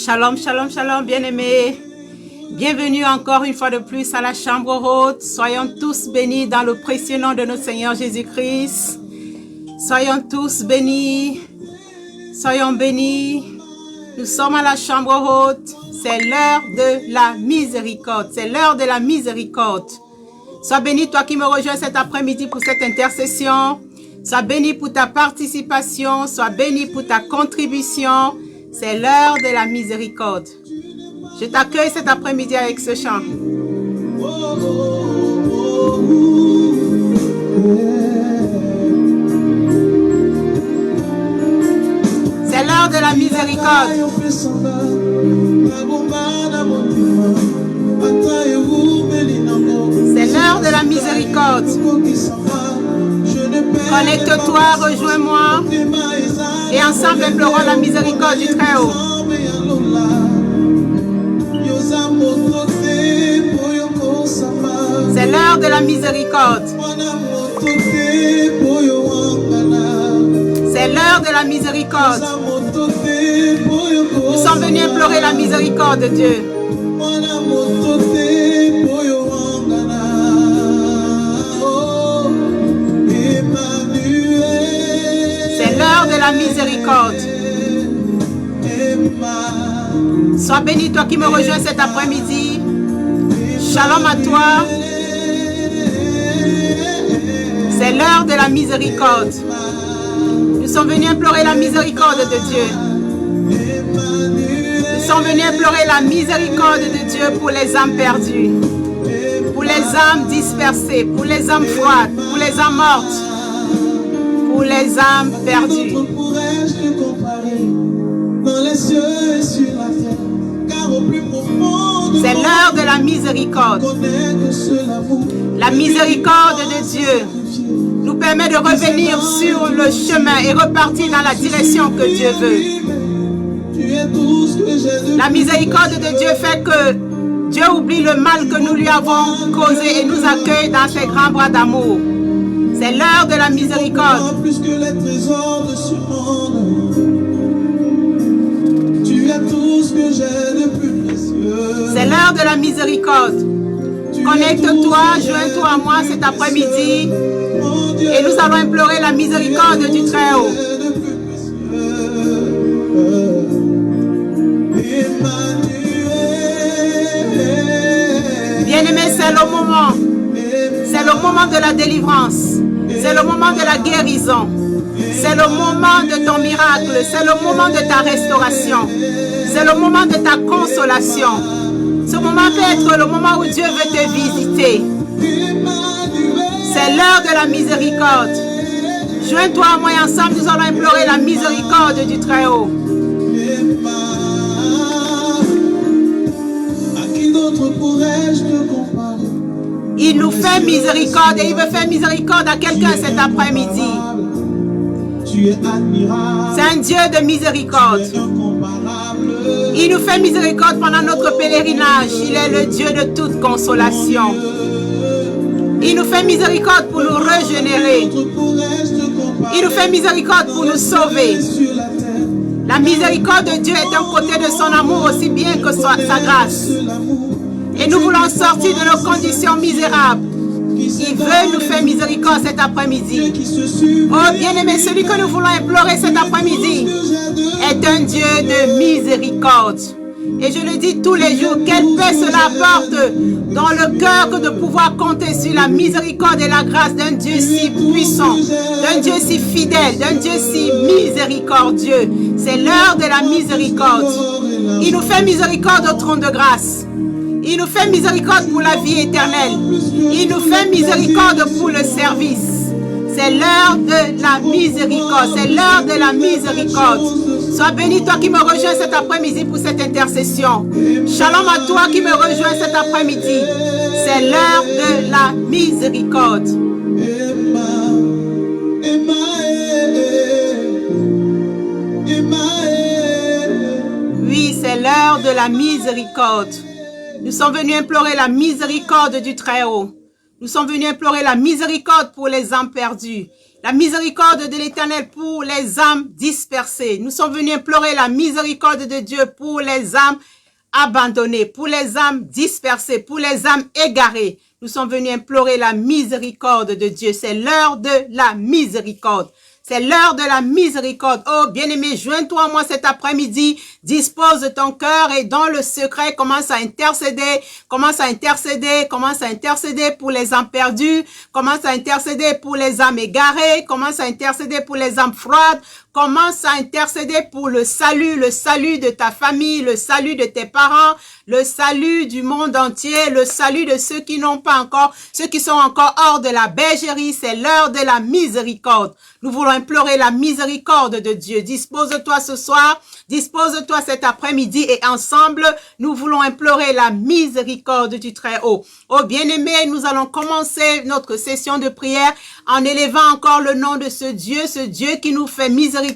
Shalom, shalom, shalom, bien-aimés. Bienvenue encore une fois de plus à la chambre haute. Soyons tous bénis dans le précieux nom de notre Seigneur Jésus-Christ. Soyons tous bénis. Soyons bénis. Nous sommes à la chambre haute. C'est l'heure de la miséricorde. C'est l'heure de la miséricorde. Sois béni, toi qui me rejoins cet après-midi pour cette intercession. Sois béni pour ta participation. Sois béni pour ta contribution. C'est l'heure de la miséricorde. Je t'accueille cet après-midi avec ce chant. C'est l'heure de la miséricorde. C'est l'heure de la miséricorde. Connecte-toi, rejoins-moi et ensemble implorons la miséricorde du Très-Haut. C'est l'heure de la miséricorde. C'est l'heure de la miséricorde. Nous sommes venus implorer la miséricorde de Dieu. C'est l'heure de la miséricorde. Sois béni, toi qui me rejoins cet après-midi. Shalom à toi. C'est l'heure de la miséricorde. Nous sommes venus implorer la miséricorde de Dieu. Nous sommes venus implorer la miséricorde de Dieu pour les âmes perdues, pour les âmes dispersées, pour les âmes froides, pour les âmes mortes, pour les âmes perdues. C'est l'heure de la miséricorde. La miséricorde de Dieu nous permet de revenir sur le chemin et repartir dans la direction que Dieu veut. La miséricorde de Dieu fait que Dieu oublie le mal que nous lui avons causé et nous accueille dans ses grands bras d'amour. C'est l'heure de la miséricorde. C'est l'heure de la miséricorde. Connecte-toi, joins-toi à moi cet après-midi et nous allons implorer la miséricorde du Très-Haut. Bien-aimé, c'est le moment. C'est le moment de la délivrance. C'est le moment de la guérison. C'est le moment de ton miracle. C'est le moment de ta restauration. C'est le moment de ta consolation. Ce moment peut être le moment où Dieu veut te visiter. C'est l'heure de la miséricorde. Joins-toi à moi et ensemble, nous allons implorer la miséricorde du Très-Haut. À qui d'autre pourrais-je te comparer? Il nous fait miséricorde et il veut faire miséricorde à quelqu'un cet après-midi. Tu es admirable. C'est un Dieu de miséricorde. Il nous fait miséricorde pendant notre pèlerinage. Il est le Dieu de toute consolation. Il nous fait miséricorde pour nous régénérer. Il nous fait miséricorde pour nous sauver. La miséricorde de Dieu est un côté de son amour aussi bien que sa grâce. Et nous voulons sortir de nos conditions misérables. Il veut nous faire miséricorde cet après-midi. Oh bien-aimé, celui que nous voulons implorer cet après-midi est un Dieu de miséricorde. Et je le dis tous les jours, quelle paix cela apporte dans le cœur que de pouvoir compter sur la miséricorde et la grâce d'un Dieu si puissant, d'un Dieu si fidèle, d'un Dieu si miséricordieux. C'est l'heure de la miséricorde. Il nous fait miséricorde au trône de grâce. Il nous fait miséricorde pour la vie éternelle. Il nous fait miséricorde pour le service. C'est l'heure de la miséricorde. C'est l'heure de la miséricorde. Sois béni, toi qui me rejoins cet après-midi pour cette intercession. Shalom à toi qui me rejoins cet après-midi. C'est l'heure de la miséricorde. Oui, c'est l'heure de la miséricorde. Nous sommes venus implorer la miséricorde du Très-Haut. Nous sommes venus implorer la miséricorde pour les âmes perdues. La miséricorde de l'Éternel pour les âmes dispersées. Nous sommes venus implorer la miséricorde de Dieu pour les âmes abandonnées, pour les âmes dispersées, pour les âmes égarées. Nous sommes venus implorer la miséricorde de Dieu. C'est l'heure de la miséricorde. C'est l'heure de la miséricorde. Oh, bien-aimé, joins-toi à moi cet après-midi. Dispose de ton cœur et dans le secret, commence à intercéder. Commence à intercéder. Commence à intercéder pour les âmes perdues. Commence à intercéder pour les âmes égarées. Commence à intercéder pour les âmes froides. Commence à intercéder pour le salut de ta famille, le salut de tes parents, le salut du monde entier, le salut de ceux qui n'ont pas encore, ceux qui sont encore hors de la bergerie. C'est l'heure de la miséricorde. Nous voulons implorer la miséricorde de Dieu. Dispose-toi ce soir, dispose-toi cet après-midi et ensemble, nous voulons implorer la miséricorde du Très-Haut. Oh bien-aimés, nous allons commencer notre session de prière en élevant encore le nom de ce Dieu qui nous fait miséricorde,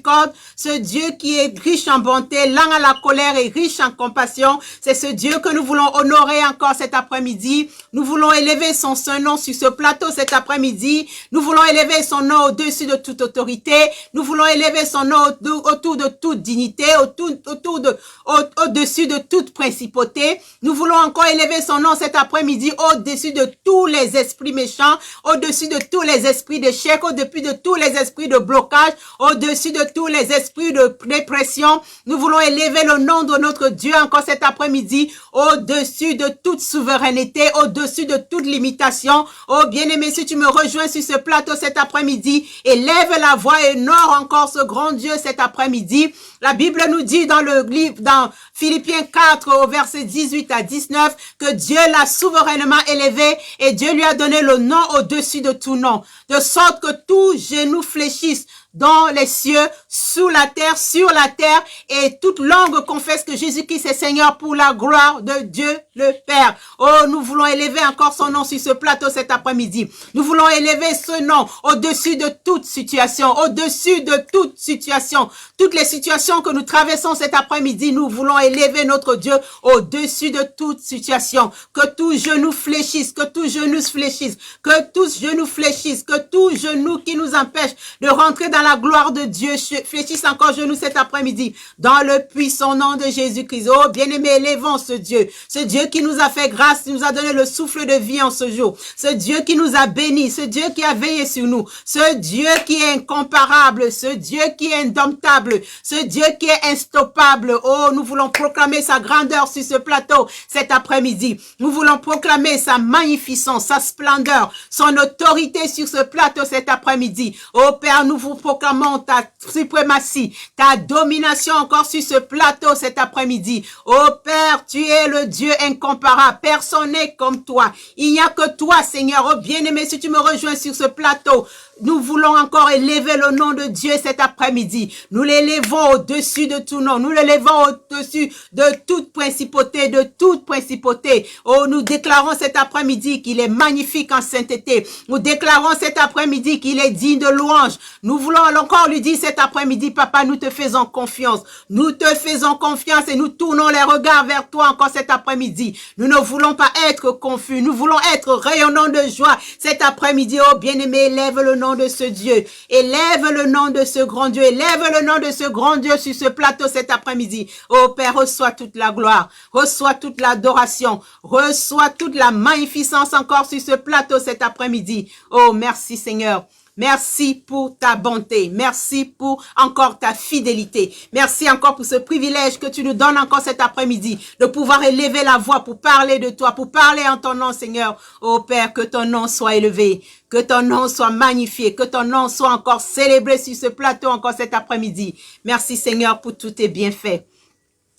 ce Dieu qui est riche en bonté, lent à la colère et riche en compassion. C'est ce Dieu que nous voulons honorer encore cet après-midi. Nous voulons élever son saint nom sur ce plateau cet après-midi. Nous voulons élever son nom au-dessus de toute autorité. Nous voulons élever son nom autour de toute dignité, au-dessus de toute principauté. Nous voulons encore élever son nom cet après-midi au-dessus de tous les esprits méchants, au-dessus de tous les esprits d'échec, au-dessus de tous les esprits de blocage, au-dessus de tous les esprits de dépression. Nous voulons élever le nom de notre Dieu encore cet après-midi au-dessus de toute souveraineté, au-dessus de toute limitation. Oh bien-aimé, si tu me rejoins sur ce plateau cet après-midi, élève la voix et honore encore ce grand Dieu cet après-midi. La Bible nous dit dans le livre, dans Philippiens 4 au verset 18 à 19, que Dieu l'a souverainement élevé et Dieu lui a donné le nom au-dessus de tout nom, de sorte que tout genou fléchisse dans les cieux, sous la terre, sur la terre, et toute langue confesse que Jésus-Christ est Seigneur pour la gloire de Dieu le Père. Oh, nous voulons élever encore son nom sur ce plateau cet après-midi. Nous voulons élever ce nom au-dessus de toute situation, au-dessus de toute situation. Toutes les situations que nous traversons cet après-midi, nous voulons élever notre Dieu au-dessus de toute situation. Que tout genou fléchisse, que tout genou fléchisse, que tout genou fléchisse, que tout genou qui nous empêche de rentrer dans la gloire de Dieu fléchisse encore genou cet après-midi dans le puissant nom de Jésus-Christ. Oh, bien-aimé, élevons ce Dieu qui nous a fait grâce, qui nous a donné le souffle de vie en ce jour, ce Dieu qui nous a bénis, ce Dieu qui a veillé sur nous, ce Dieu qui est incomparable, ce Dieu qui est indomptable, ce Dieu qui est instoppable. Oh, nous voulons proclamer sa grandeur sur ce plateau cet après-midi. Nous voulons proclamer sa magnificence, sa splendeur, son autorité sur ce plateau cet après-midi. Oh Père, nous vous proclamons ta suprématie, ta domination encore sur ce plateau cet après-midi. Oh Père, tu es le Dieu incomparable. Personne n'est comme toi. Il n'y a que toi, Seigneur. Oh bien-aimé, si tu me rejoins sur ce plateau, nous voulons encore élever le nom de Dieu cet après-midi. Nous l'élevons au-dessus de tout nom. Nous l'élevons au-dessus de toute principauté, de toute principauté. Oh, nous déclarons cet après-midi qu'il est magnifique en sainteté. Nous déclarons cet après-midi qu'il est digne de louange. Nous voulons encore lui dire cet après-midi, Papa, nous te faisons confiance. Nous te faisons confiance et nous tournons les regards vers toi encore cet après-midi. Nous ne voulons pas être confus. Nous voulons être rayonnants de joie cet après-midi. Oh, bien-aimé, élève le nom de ce Dieu. Élève le nom de ce grand Dieu. Élève le nom de ce grand Dieu sur ce plateau cet après-midi. Oh Père, reçois toute la gloire. Reçois toute l'adoration. Reçois toute la magnificence encore sur ce plateau cet après-midi. Oh, merci Seigneur. Merci pour ta bonté. Merci pour encore ta fidélité. Merci encore pour ce privilège que tu nous donnes encore cet après-midi de pouvoir élever la voix pour parler de toi, pour parler en ton nom, Seigneur. Oh Père, que ton nom soit élevé, que ton nom soit magnifié, que ton nom soit encore célébré sur ce plateau encore cet après-midi. Merci Seigneur pour tous tes bienfaits.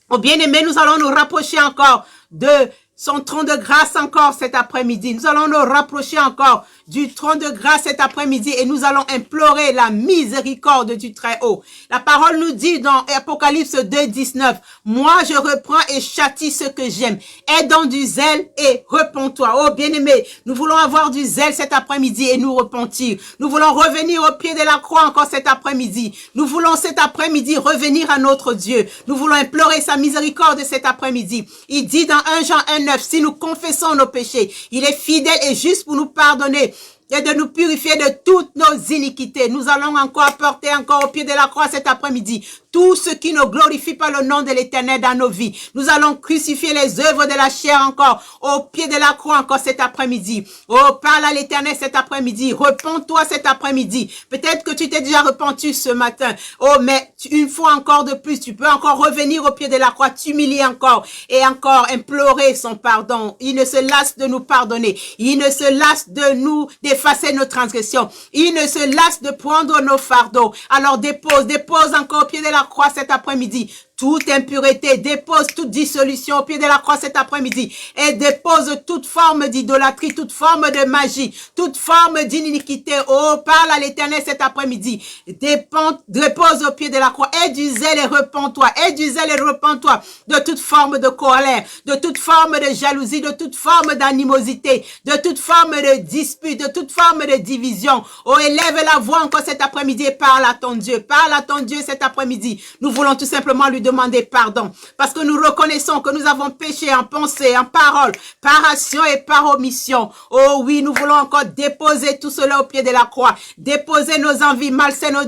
Oh bien-aimé, nous allons nous rapprocher encore de son trône de grâce encore cet après-midi. Nous allons nous rapprocher encore du trône de grâce cet après-midi et nous allons implorer la miséricorde du Très-Haut. La parole nous dit dans Apocalypse 2, 19, « Moi, je reprends et châtie ce que j'aime. Aie donc du zèle et repens-toi. » Oh, bien-aimé, nous voulons avoir du zèle cet après-midi et nous repentir. Nous voulons revenir au pied de la croix encore cet après-midi. Nous voulons cet après-midi revenir à notre Dieu. Nous voulons implorer sa miséricorde cet après-midi. Il dit dans 1 Jean 1, 9, si nous confessons nos péchés, il est fidèle et juste pour nous pardonner et de nous purifier de toutes nos iniquités. Nous allons encore porter encore au pied de la croix cet après-midi tout ce qui ne glorifie pas le nom de l'Éternel dans nos vies. Nous allons crucifier les œuvres de la chair encore au pied de la croix encore cet après-midi. Oh, parle à l'Éternel cet après-midi. Repens-toi cet après-midi. Peut-être que tu t'es déjà repenti ce matin. Oh, mais une fois encore de plus, tu peux encore revenir au pied de la croix, t'humilier encore et encore implorer son pardon. Il ne se lasse de nous pardonner. Il ne se lasse de nous d'effacer nos transgressions. Il ne se lasse de prendre nos fardeaux. Alors dépose encore au pied de la croix cet après-midi. Toute impureté, dépose toute dissolution au pied de la croix cet après-midi et dépose toute forme d'idolâtrie, toute forme de magie, toute forme d'iniquité. Oh, parle à l'Éternel cet après-midi. Dépose au pied de la croix. Aie du zèle et repens-toi. Aie du zèle et repens-toi de toute forme de colère, de toute forme de jalousie, de toute forme d'animosité, de toute forme de dispute, de toute forme de division. Oh, élève la voix encore cet après-midi et parle à ton Dieu. Parle à ton Dieu cet après-midi. Nous voulons tout simplement lui demander pardon parce que nous reconnaissons que nous avons péché en pensée, en parole, par action et par omission. Oh oui, nous voulons encore déposer tout cela au pied de la croix, déposer nos envies malsaines au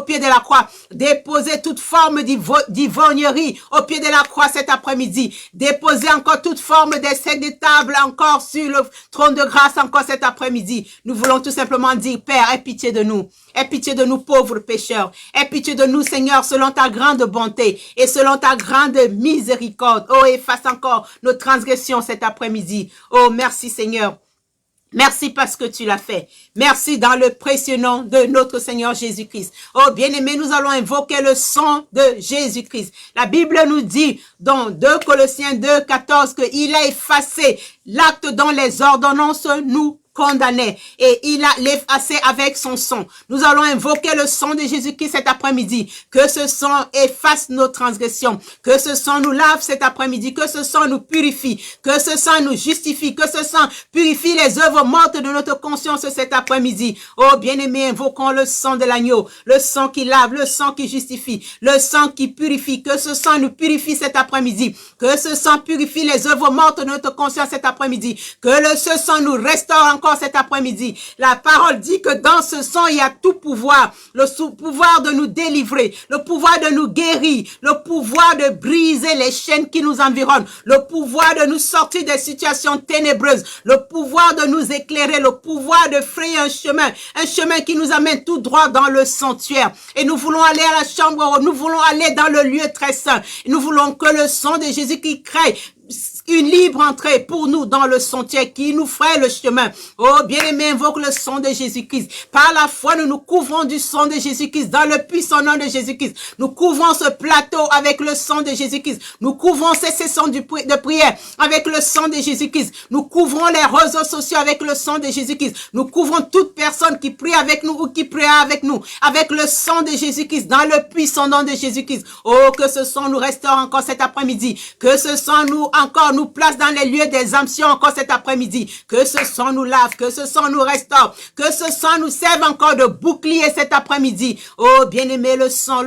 pied de la croix, déposer toute forme d'ivrognerie au pied de la croix cet après-midi, déposer encore toute forme d'essai de table encore sur le trône de grâce encore cet après-midi. Nous voulons tout simplement dire, Père, aie pitié de nous. Aie pitié de nous, pauvres pécheurs. Aie pitié de nous, Seigneur, selon ta grande bonté et selon ta grande miséricorde. Oh, efface encore nos transgressions cet après-midi. Oh, merci, Seigneur. Merci parce que tu l'as fait. Merci dans le précieux nom de notre Seigneur Jésus-Christ. Oh, bien-aimés, nous allons invoquer le sang de Jésus-Christ. La Bible nous dit dans 2 Colossiens 2:14 qu'il a effacé l'acte dont les ordonnances nous condamné et il a l'effacé avec son sang. Nous allons invoquer le sang de Jésus-Christ cet après-midi. Que ce sang efface nos transgressions. Que ce sang nous lave cet après-midi. Que ce sang nous purifie. Que ce sang nous justifie. Que ce sang purifie les œuvres mortes de notre conscience cet après-midi. Oh, bien-aimés, invoquons le sang de l'agneau. Le sang qui lave, le sang qui justifie, le sang qui purifie. Que ce sang nous purifie cet après-midi. Que ce sang purifie les œuvres mortes de notre conscience cet après-midi. Que ce sang nous restaure encore cet après-midi. La parole dit que dans ce sang, il y a tout pouvoir. Le pouvoir de nous délivrer, le pouvoir de nous guérir, le pouvoir de briser les chaînes qui nous environnent, le pouvoir de nous sortir des situations ténébreuses, le pouvoir de nous éclairer, le pouvoir de frayer un chemin qui nous amène tout droit dans le sanctuaire. Et nous voulons aller à la chambre, nous voulons aller dans le lieu très saint. Et nous voulons que le sang de Jésus qui crée une libre entrée pour nous dans le sentier qui nous ferait le chemin. Oh, bien-aimé, invoque le sang de Jésus-Christ. Par la foi, nous nous couvrons du sang de Jésus-Christ dans le puissant nom de Jésus-Christ. Nous couvrons ce plateau avec le sang de Jésus-Christ. Nous couvrons ces sessions de prière avec le sang de Jésus-Christ. Nous couvrons les réseaux sociaux avec le sang de Jésus-Christ. Nous couvrons toute personne qui prie avec nous ou qui priera avec nous avec le sang de Jésus-Christ dans le puissant nom de Jésus-Christ. Oh, que ce sang nous restaure encore cet après-midi. Que ce sang nous place dans les lieux des onction encore cet après-midi. Que ce sang nous lave, que ce sang nous restaure, que ce sang nous serve encore de bouclier cet après-midi. Oh, bien-aimé, le sang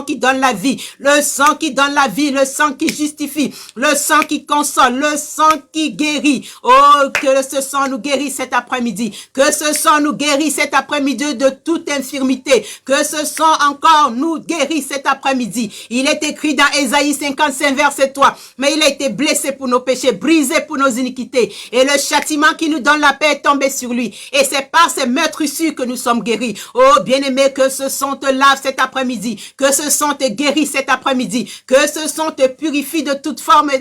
qui donne la vie, le sang qui donne la vie, le sang qui justifie, le sang qui console, le sang qui guérit. Oh, que ce sang nous guérisse cet après-midi, que ce sang nous guérisse cet après-midi de toute infirmité, que ce sang encore nous guérisse cet après-midi. Il est écrit dans Ésaïe 55 verset 3, mais il a été blessé pour nos péchés, brisé pour nos iniquités. Et le châtiment qui nous donne la paix est tombé sur lui. Et c'est par ses meurtrissures que nous sommes guéris. Oh, bien-aimé, que ce sang te lave cet après-midi. Que ce sang te guérisse cet après-midi. Que ce sang te purifie de toute forme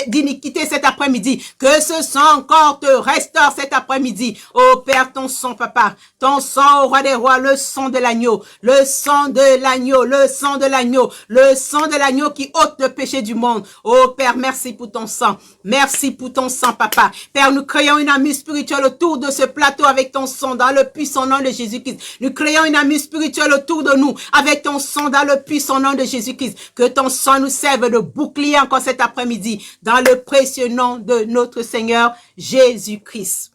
d'iniquité cet après-midi. Que ce sang encore te restaure cet après-midi. Oh, Père, ton sang, Papa. Ton sang, au roi des rois, le sang de l'agneau. Le sang de l'agneau. Le sang de l'agneau. Le sang de l'agneau qui ôte le péché du monde. Oh, Père, merci pour ton sang. Merci pour ton sang, Papa. Père, nous créons une amie spirituelle autour de ce plateau avec ton sang dans le puissant nom de Jésus-Christ. Nous créons une amie spirituelle autour de nous avec ton sang dans le puissant nom de Jésus-Christ. Que ton sang nous serve de bouclier encore cet après-midi dans le précieux nom de notre Seigneur Jésus-Christ.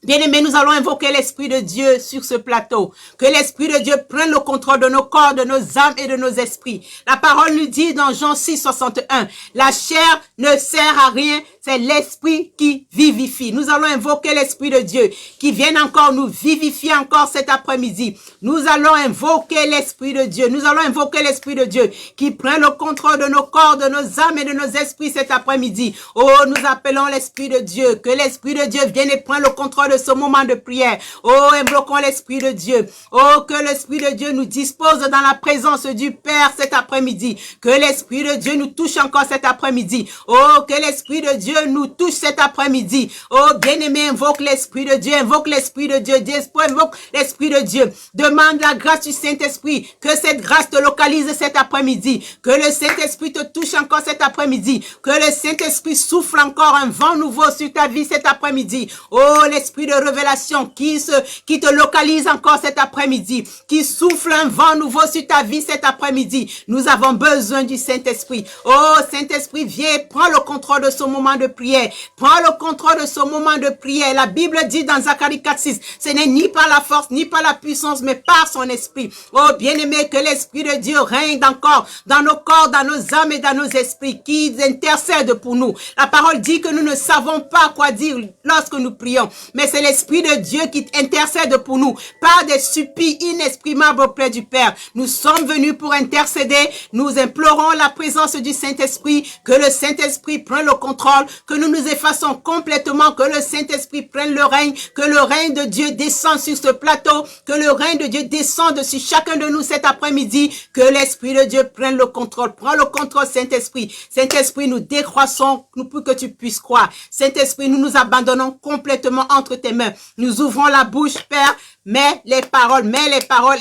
Bien-aimés, nous allons invoquer l'Esprit de Dieu sur ce plateau. Que l'Esprit de Dieu prenne le contrôle de nos corps, de nos âmes et de nos esprits. La parole nous dit dans Jean 6, 61, la chair ne sert à rien c'est l'Esprit qui vivifie. Nous allons invoquer l'Esprit de Dieu qui vienne encore nous vivifier encore cet après-midi. Nous allons invoquer l'Esprit de Dieu. Nous allons invoquer l'Esprit de Dieu qui prend le contrôle de nos corps, de nos âmes et de nos esprits cet après-midi. Oh, nous appelons l'Esprit de Dieu. Que l'Esprit de Dieu vienne et prenne le contrôle de ce moment de prière. Oh, invoquons l'Esprit de Dieu. Oh, que l'Esprit de Dieu nous dispose dans la présence du Père cet après-midi. Que l'Esprit de Dieu nous touche encore cet après-midi. Oh, que l'Esprit de Dieu nous touche cet après-midi. Oh, bien-aimé, invoque l'Esprit de Dieu. Invoque l'Esprit de Dieu. Invoque l'Esprit de Dieu. Demande la grâce du Saint-Esprit. Que cette grâce te localise cet après-midi. Que le Saint-Esprit te touche encore cet après-midi. Que le Saint-Esprit souffle encore un vent nouveau sur ta vie cet après-midi. Oh, l'Esprit de révélation qui te localise encore cet après-midi. Qui souffle un vent nouveau sur ta vie cet après-midi. Nous avons besoin du Saint-Esprit. Oh, Saint-Esprit, viens, prends le contrôle de ce moment de prière. Prends le contrôle de ce moment de prière. La Bible dit dans Zacharie 4:6, ce n'est ni par la force, ni par la puissance, mais par son esprit. Oh, bien-aimé, que l'Esprit de Dieu règne encore dans nos corps, dans nos âmes et dans nos esprits, qui intercède pour nous. La parole dit que nous ne savons pas quoi dire lorsque nous prions, mais c'est l'Esprit de Dieu qui intercède pour nous, par des supplices inexprimables auprès du Père. Nous sommes venus pour intercéder. Nous implorons la présence du Saint-Esprit, que le Saint-Esprit prenne le contrôle, que nous nous effaçons complètement, que le Saint-Esprit prenne le règne, que le règne de Dieu descende sur ce plateau, que le règne de Dieu descende sur chacun de nous cet après-midi, que l'Esprit de Dieu prenne le contrôle. Prends le contrôle, Saint-Esprit. Saint-Esprit, nous décroissons pour que tu puisses croire. Saint-Esprit, nous nous abandonnons complètement entre tes mains. Nous ouvrons la bouche, Père, mais les paroles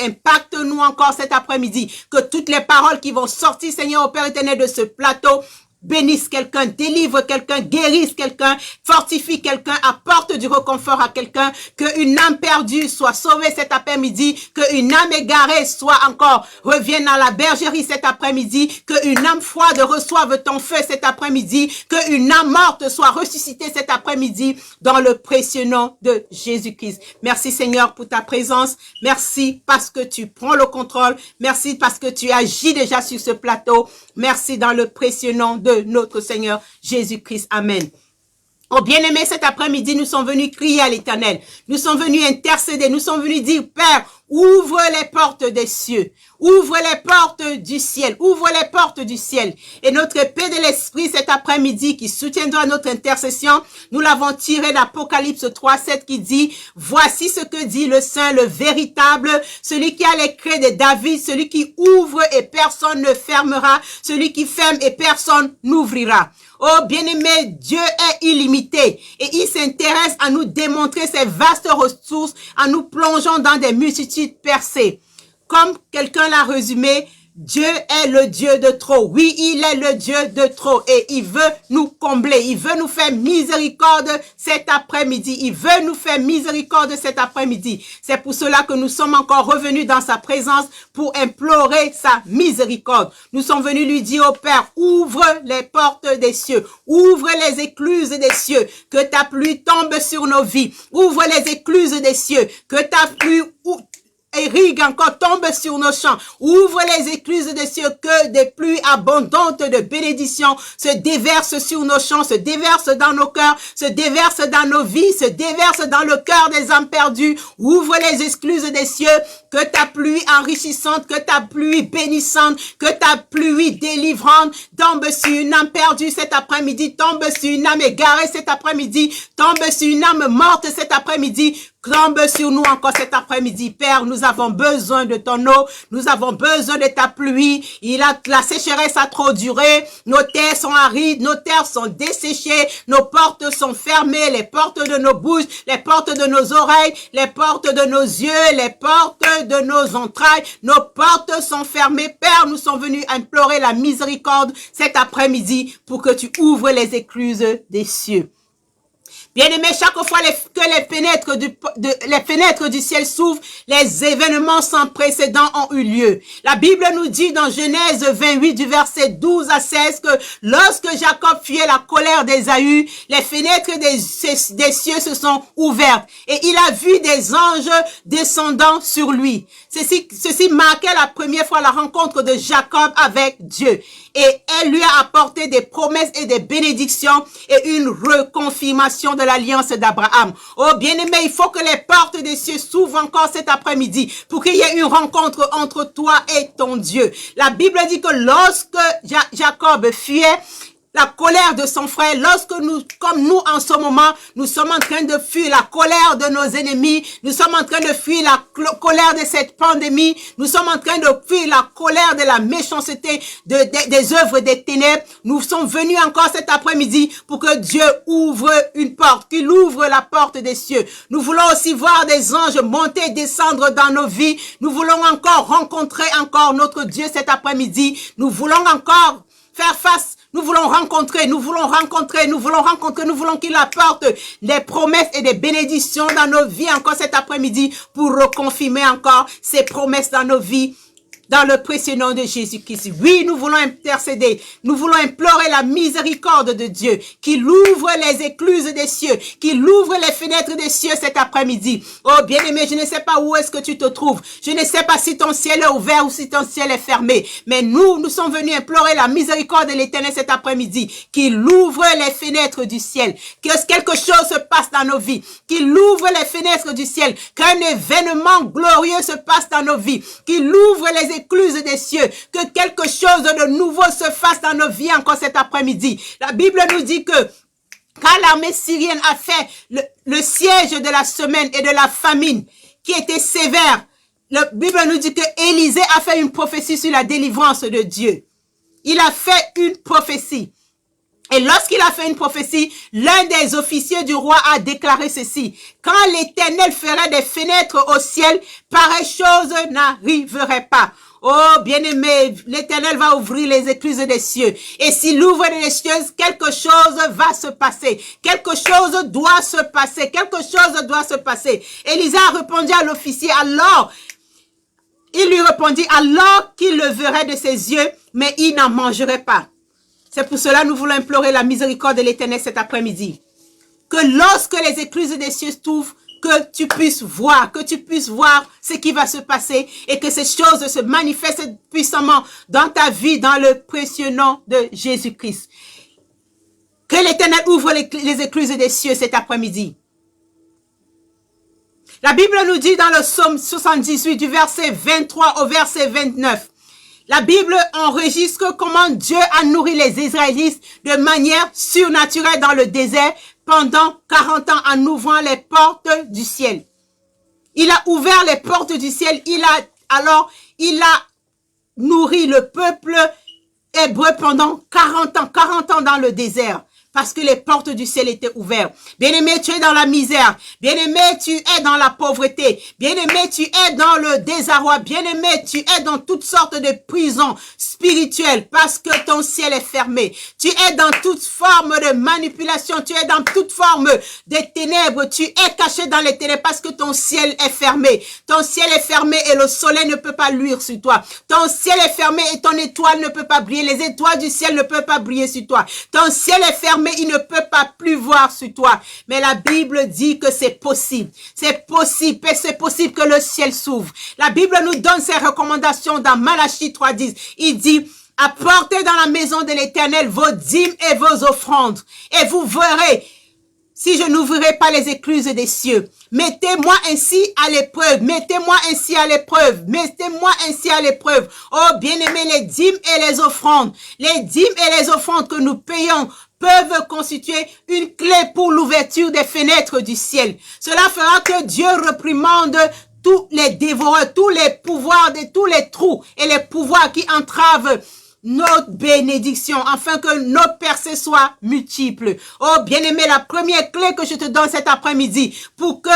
impactent-nous encore cet après-midi. Que toutes les paroles qui vont sortir, Seigneur, au Père éternel, de ce plateau, bénisse quelqu'un, délivre quelqu'un, guérisse quelqu'un, fortifie quelqu'un, apporte du réconfort à quelqu'un, qu'une âme perdue soit sauvée cet après-midi, qu'une âme égarée soit encore, revienne à la bergerie cet après-midi, qu'une âme froide reçoive ton feu cet après-midi, qu'une âme morte soit ressuscitée cet après-midi, dans le précieux nom de Jésus-Christ. Merci Seigneur pour ta présence, merci parce que tu prends le contrôle, merci parce que tu agis déjà sur ce plateau, merci dans le précieux nom de notre Seigneur Jésus-Christ. Amen. Oh bien-aimés, cet après-midi, nous sommes venus crier à l'Éternel. Nous sommes venus intercéder. Nous sommes venus dire, Père, ouvre les portes des cieux. Ouvre les portes du ciel. Ouvre les portes du ciel. Et notre paix de l'Esprit cet après-midi qui soutiendra notre intercession, nous l'avons tiré d'Apocalypse 3:7 qui dit, voici ce que dit le Saint, le véritable, celui qui a les clés de David, celui qui ouvre et personne ne fermera, celui qui ferme et personne n'ouvrira. Oh, bien-aimé, Dieu est illimité et il s'intéresse à nous démontrer ses vastes ressources en nous plongeant dans des multitudes percées. Comme quelqu'un l'a résumé, Dieu est le Dieu de trop. Oui, il est le Dieu de trop et il veut nous combler. Il veut nous faire miséricorde cet après-midi. Il veut nous faire miséricorde cet après-midi. C'est pour cela que nous sommes encore revenus dans sa présence pour implorer sa miséricorde. Nous sommes venus lui dire au Père, ouvre les portes des cieux. Ouvre les écluses des cieux. Que ta pluie tombe sur nos vies. Ouvre les écluses des cieux. Que ta pluie irrigue encore, tombe sur nos champs. Ouvre les écluses des cieux, que des pluies abondantes de bénédictions se déversent sur nos champs, se déversent dans nos cœurs, se déversent dans nos vies, se déversent dans le cœur des âmes perdues. Ouvre les écluses des cieux, que ta pluie enrichissante, que ta pluie bénissante, que ta pluie délivrante tombe sur une âme perdue cet après-midi, tombe sur une âme égarée cet après-midi, tombe sur une âme morte cet après-midi. Tombe sur nous encore cet après-midi. Père, nous avons besoin de ton eau. Nous avons besoin de ta pluie. La sécheresse a trop duré. Nos terres sont arides. Nos terres sont desséchées. Nos portes sont fermées. Les portes de nos bouches, les portes de nos oreilles, les portes de nos yeux, les portes de nos entrailles. Nos portes sont fermées. Père, nous sommes venus implorer la miséricorde cet après-midi pour que tu ouvres les écluses des cieux. Bien-aimés, chaque fois que les fenêtres du ciel s'ouvrent, les événements sans précédent ont eu lieu. La Bible nous dit dans Genèse 28 du verset 12 à 16 que lorsque Jacob fuyait la colère d'Ésaü, les fenêtres des cieux se sont ouvertes et il a vu des anges descendant sur lui. Ceci marquait la première fois la rencontre de Jacob avec Dieu. Et elle lui a apporté des promesses et des bénédictions et une reconfirmation de l'alliance d'Abraham. Oh bien-aimé, il faut que les portes des cieux s'ouvrent encore cet après-midi pour qu'il y ait une rencontre entre toi et ton Dieu. La Bible dit que lorsque Jacob fuyait la colère de son frère, lorsque nous, comme nous en ce moment, nous sommes en train de fuir la colère de nos ennemis, nous sommes en train de fuir la colère de cette pandémie, nous sommes en train de fuir la colère de la méchanceté des œuvres des ténèbres, nous sommes venus encore cet après-midi pour que Dieu ouvre une porte, qu'il ouvre la porte des cieux. Nous voulons aussi voir des anges monter et descendre dans nos vies, nous voulons encore rencontrer encore notre Dieu cet après-midi, nous voulons encore faire face. Nous voulons rencontrer, nous voulons qu'il apporte des promesses et des bénédictions dans nos vies encore cet après-midi pour reconfirmer encore ces promesses dans nos vies. Dans le précieux nom de Jésus-Christ. Oui, nous voulons intercéder. Nous voulons implorer la miséricorde de Dieu, qu'il ouvre les écluses des cieux, qu'il ouvre les fenêtres des cieux cet après-midi. Oh, bien-aimé, je ne sais pas où est-ce que tu te trouves. Je ne sais pas si ton ciel est ouvert ou si ton ciel est fermé. Mais nous sommes venus implorer la miséricorde de l'Éternel cet après-midi, qu'il ouvre les fenêtres du ciel, que quelque chose se passe dans nos vies, qu'il ouvre les fenêtres du ciel, qu'un événement glorieux se passe dans nos vies, qu'il ouvre les écluses des cieux, que quelque chose de nouveau se fasse dans nos vies encore cet après-midi. La Bible nous dit que quand l'armée syrienne a fait le siège de la semaine et de la famine qui était sévère, la Bible nous dit que Élisée a fait une prophétie sur la délivrance de Dieu. Il a fait une prophétie. Et lorsqu'il a fait une prophétie, l'un des officiers du roi a déclaré ceci. Quand l'Éternel ferait des fenêtres au ciel, pareille chose n'arriverait pas. Oh, bien-aimé, l'Éternel va ouvrir les écluses des cieux. Et s'il ouvre les cieux, quelque chose va se passer. Quelque chose doit se passer. Quelque chose doit se passer. Élisée a répondu à l'officier, il lui répondit, alors qu'il le verrait de ses yeux, mais il n'en mangerait pas. C'est pour cela que nous voulons implorer la miséricorde de l'Éternel cet après-midi. Que lorsque les écluses des cieux s'ouvrent, que tu puisses voir ce qui va se passer et que ces choses se manifestent puissamment dans ta vie, dans le précieux nom de Jésus-Christ. Que l'Éternel ouvre les écluses des cieux cet après-midi. La Bible nous dit dans le psaume 78 du verset 23 au verset 29. La Bible enregistre comment Dieu a nourri les Israélites de manière surnaturelle dans le désert pendant 40 ans en ouvrant les portes du ciel. Il a ouvert les portes du ciel. Il a nourri le peuple hébreu pendant 40 ans dans le désert. Parce que les portes du ciel étaient ouvertes. Bien-aimé, tu es dans la misère. Bien-aimé, tu es dans la pauvreté. Bien-aimé, tu es dans le désarroi. Bien-aimé, tu es dans toutes sortes de prisons spirituelles parce que ton ciel est fermé. Tu es dans toute forme de manipulation. Tu es dans toute forme de ténèbres. Tu es caché dans les ténèbres parce que ton ciel est fermé. Ton ciel est fermé et le soleil ne peut pas luire sur toi. Ton ciel est fermé et ton étoile ne peut pas briller. Les étoiles du ciel ne peuvent pas briller sur toi. Ton ciel est fermé. Il ne peut pas pleuvoir sur toi. Mais la Bible dit que c'est possible. C'est possible que le ciel s'ouvre. La Bible nous donne ses recommandations dans Malachie 3:10. Il dit, apportez dans la maison de l'Éternel vos dîmes et vos offrandes. Et vous verrez si je n'ouvrirai pas les écluses des cieux. Mettez-moi ainsi à l'épreuve. Mettez-moi ainsi à l'épreuve. Mettez-moi ainsi à l'épreuve. Oh, bien-aimés, les dîmes et les offrandes. Les dîmes et les offrandes que nous payons peuvent constituer une clé pour l'ouverture des fenêtres du ciel. Cela fera que Dieu réprimande tous les dévoreurs, tous les pouvoirs, tous les trous et les pouvoirs qui entravent notre bénédiction, afin que nos percées soient multiples. Oh, bien-aimé, la première clé que je te donne cet après-midi, pour que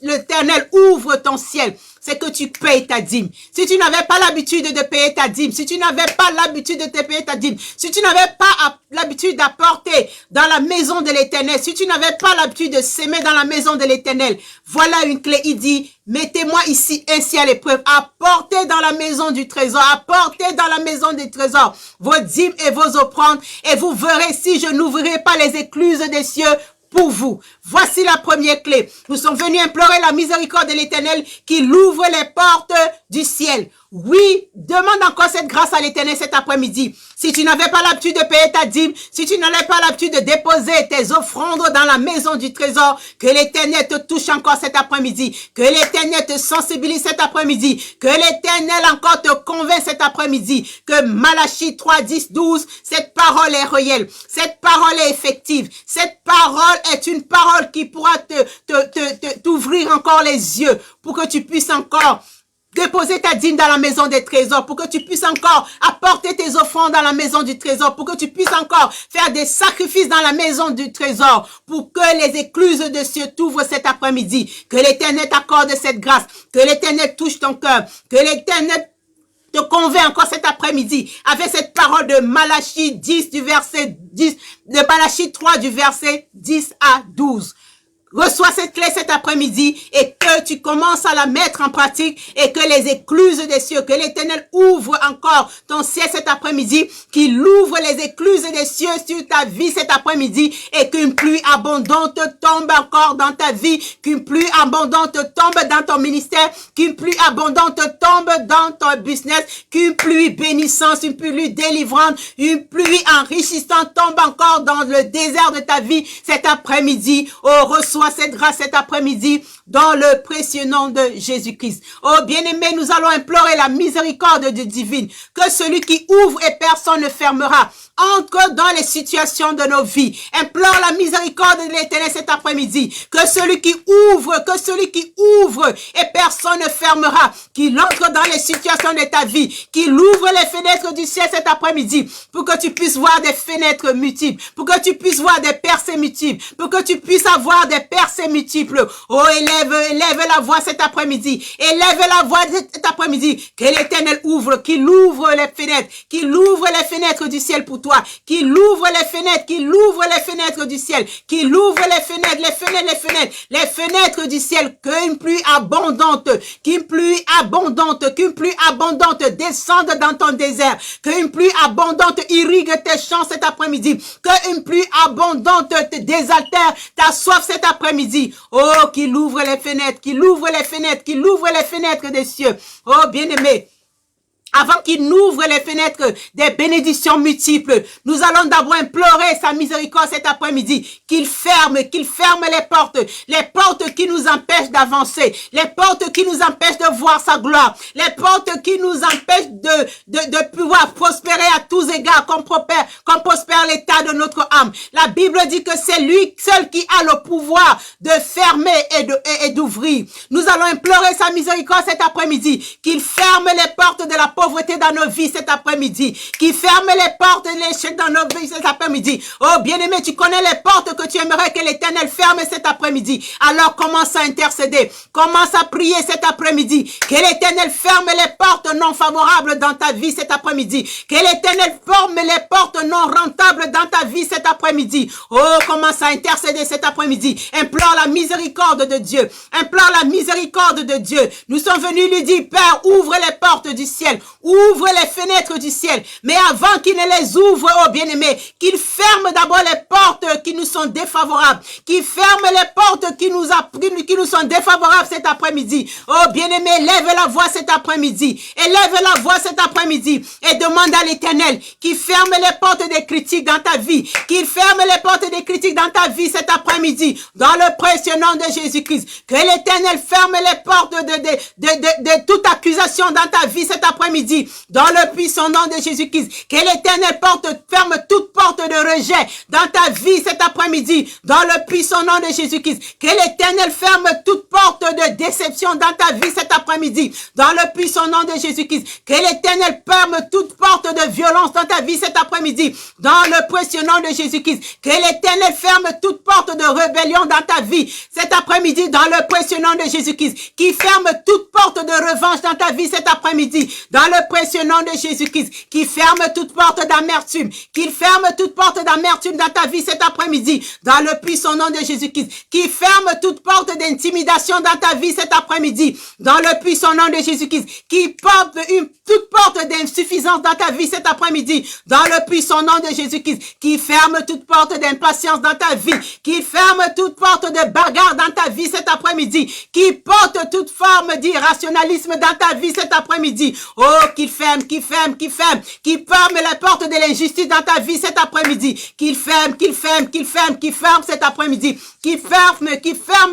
l'Éternel ouvre ton ciel, c'est que tu payes ta dîme. Si tu n'avais pas l'habitude de payer ta dîme, si tu n'avais pas l'habitude de te payer ta dîme, si tu n'avais pas l'habitude d'apporter dans la maison de l'Éternel, si tu n'avais pas l'habitude de s'aimer dans la maison de l'Éternel, voilà une clé. Il dit, mettez-moi ici ainsi à l'épreuve, apportez dans la maison du trésor, apportez dans la maison du trésor vos dîmes et vos offrandes, et vous verrez si je n'ouvrirai pas les écluses des cieux pour vous. Voici la première clé. Nous sommes venus implorer la miséricorde de l'Éternel qui ouvre les portes du ciel. Oui, demande encore cette grâce à l'Éternel cet après-midi. Si tu n'avais pas l'habitude de payer ta dîme, si tu n'avais pas l'habitude de déposer tes offrandes dans la maison du trésor, que l'Éternel te touche encore cet après-midi, que l'Éternel te sensibilise cet après-midi, que l'Éternel encore te convainc cet après-midi, que Malachie 3, 10, 12, cette parole est réelle, cette parole est effective, cette parole est une parole qui pourra t'ouvrir encore les yeux pour que tu puisses encore déposer ta dîme dans la maison des trésors, pour que tu puisses encore apporter tes offrandes dans la maison du trésor, pour que tu puisses encore faire des sacrifices dans la maison du trésor, pour que les écluses de cieux t'ouvrent cet après-midi, que l'Éternel t'accorde cette grâce, que l'Éternel touche ton cœur, que l'Éternel te convainc encore cet après-midi avec cette parole de Malachie 10 du verset 10, de Malachie 3 du verset 10 à 12. Reçois cette clé cet après-midi et que tu commences à la mettre en pratique et que les écluses des cieux, que l'Éternel ouvre encore ton ciel cet après-midi, qu'il ouvre les écluses des cieux sur ta vie cet après-midi et qu'une pluie abondante tombe encore dans ta vie, qu'une pluie abondante tombe dans ton ministère, qu'une pluie abondante tombe dans ton business, qu'une pluie bénissante, une pluie délivrante, une pluie enrichissante tombe encore dans le désert de ta vie cet après-midi. Oh, reçois cette grâce cet après-midi dans le précieux nom de Jésus-Christ. Oh bien-aimé, nous allons implorer la miséricorde divine, que celui qui ouvre et personne ne fermera entre dans les situations de nos vies. Implore la miséricorde de l'Éternel cet après-midi, que celui qui ouvre et personne ne fermera, qu'il entre dans les situations de ta vie, qu'il ouvre les fenêtres du ciel cet après-midi, pour que tu puisses voir des fenêtres multiples, pour que tu puisses voir des percées multiples, pour que tu puisses avoir des percées multiples. Oh, élève la voix cet après-midi, élève la voix cet après-midi, que l'Éternel ouvre, qu'il ouvre les fenêtres du ciel pour toi, qu'il ouvre les fenêtres du ciel, qu'il ouvre les fenêtres du ciel, qu'une pluie abondante descende dans ton désert, qu'une pluie abondante irrigue tes champs cet après-midi, qu'une pluie abondante te désaltère ta soif cet après-midi. Oh, qu'il ouvre les fenêtres des cieux. Oh, bien-aimé, avant qu'il n'ouvre les fenêtres des bénédictions multiples, nous allons d'abord implorer sa miséricorde cet après-midi, qu'il ferme les portes qui nous empêchent d'avancer, les portes qui nous empêchent de voir sa gloire, les portes qui nous empêchent de pouvoir prospérer à tous égards, comme prospère l'état de notre âme. La Bible dit que c'est lui seul qui a le pouvoir de fermer et d'ouvrir. Nous allons implorer sa miséricorde cet après-midi, qu'il ferme les portes de la pauvreté dans nos vies cet après-midi, qui ferme les portes de l'échec dans nos vies cet après-midi. Oh bien-aimé, tu connais les portes que tu aimerais que l'Éternel ferme cet après-midi. Alors commence à intercéder, commence à prier cet après-midi, que l'Éternel ferme les portes non favorables dans ta vie cet après-midi, que l'Éternel ferme les portes non rentables dans ta vie cet après-midi. Oh, commence à intercéder cet après-midi, implore la miséricorde de Dieu, Nous sommes venus lui dire, Père, ouvre les portes du ciel, ouvre les fenêtres du ciel, mais avant qu'il ne les ouvre, oh bien-aimé, qu'il ferme d'abord les portes qui nous sont défavorables, qu'il ferme les portes qui nous sont défavorables cet après-midi. Oh bien-aimé, lève la voix cet après-midi, et demande à l'Éternel qu'il ferme les portes des critiques dans ta vie, cet après-midi, dans le précieux nom de Jésus-Christ, que l'Éternel ferme les portes de toute accusation dans ta vie cet après-midi, dans le puissant nom de Jésus-Christ, que l'Éternel ferme toute porte de rejet dans ta vie cet après-midi, dans le puissant nom de Jésus-Christ, que l'Éternel ferme toute porte de déception dans ta vie cet après-midi, dans le puissant nom de Jésus-Christ, que l'Éternel ferme toute porte de violence dans dans ta vie cet après-midi, dans le précieux nom de Jésus-Christ. Que l'Éternel ferme toute porte de rébellion dans ta vie cet après-midi, dans le précieux nom de Jésus-Christ. Qui ferme toute porte de revanche dans ta vie cet après-midi, dans le précieux nom de Jésus-Christ. Qui ferme toute porte d'amertume. Qu'il ferme toute porte d'amertume dans ta vie cet après-midi, dans le puissant nom de Jésus-Christ. Qui ferme toute porte d'intimidation dans ta vie cet après-midi, dans le puissant nom de Jésus-Christ. Qui porte toute porte d'insuffisance dans ta vie cet après-midi, dans le puissant nom de Jésus-Christ. Qui ferme toute porte d'impatience dans ta vie. Qui ferme toute porte de bagarre dans ta vie cet après-midi. Qui porte toute forme d'irrationalisme dans ta vie cet après-midi. Oh, qu'il ferme, qu'il ferme, qu'il ferme. Qui ferme la porte de l'injustice dans ta vie cet après-midi. Qu'il ferme, qu'il ferme, qu'il ferme, qu'il ferme cet après-midi. Qui ferme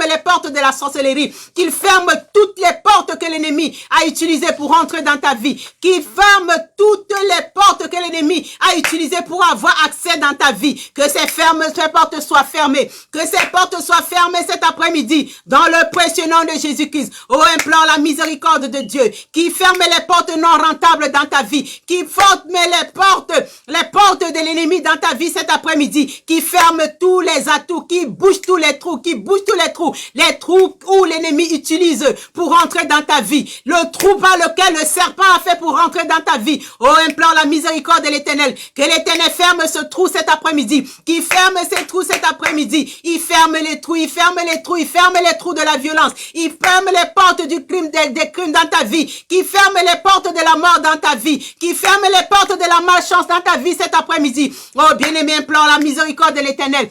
les portes de la sorcellerie. Qu'il ferme toutes les portes que l'ennemi a utilisées pour entrer dans ta vie. Qu'il ferme toutes les portes que l'ennemi a utilisées pour avoir accès dans ta vie. Que ces portes soient fermées. Que ces portes soient fermées cet après-midi. Dans le précieux nom de Jésus-Christ. Oh, implore la miséricorde de Dieu. Qui ferme les portes non rentables dans ta vie. Qui ferme les portes de l'ennemi dans ta vie cet après-midi. Qui ferme tous les atouts. Qui bouge tous les trous. Qui bouge tous les trous. Les trous où l'ennemi utilise pour entrer dans ta vie. Le trou par lequel le serpent a fait pour entrer dans ta vie. Oh, implore la miséricorde de l'Éternel. Que l'Éternel ferme ce trou cet après-midi. Qui ferme ces trous cet après-midi. Il ferme les trous. Il ferme les trous. Il ferme les trous de la violence. Il ferme les portes du crime, des crimes dans ta vie. Qui ferme les portes de la mort dans ta vie. Qui ferme les portes de la malchance dans ta vie cet après-midi. Oh, bien-aimé, implore la miséricorde de l'Éternel.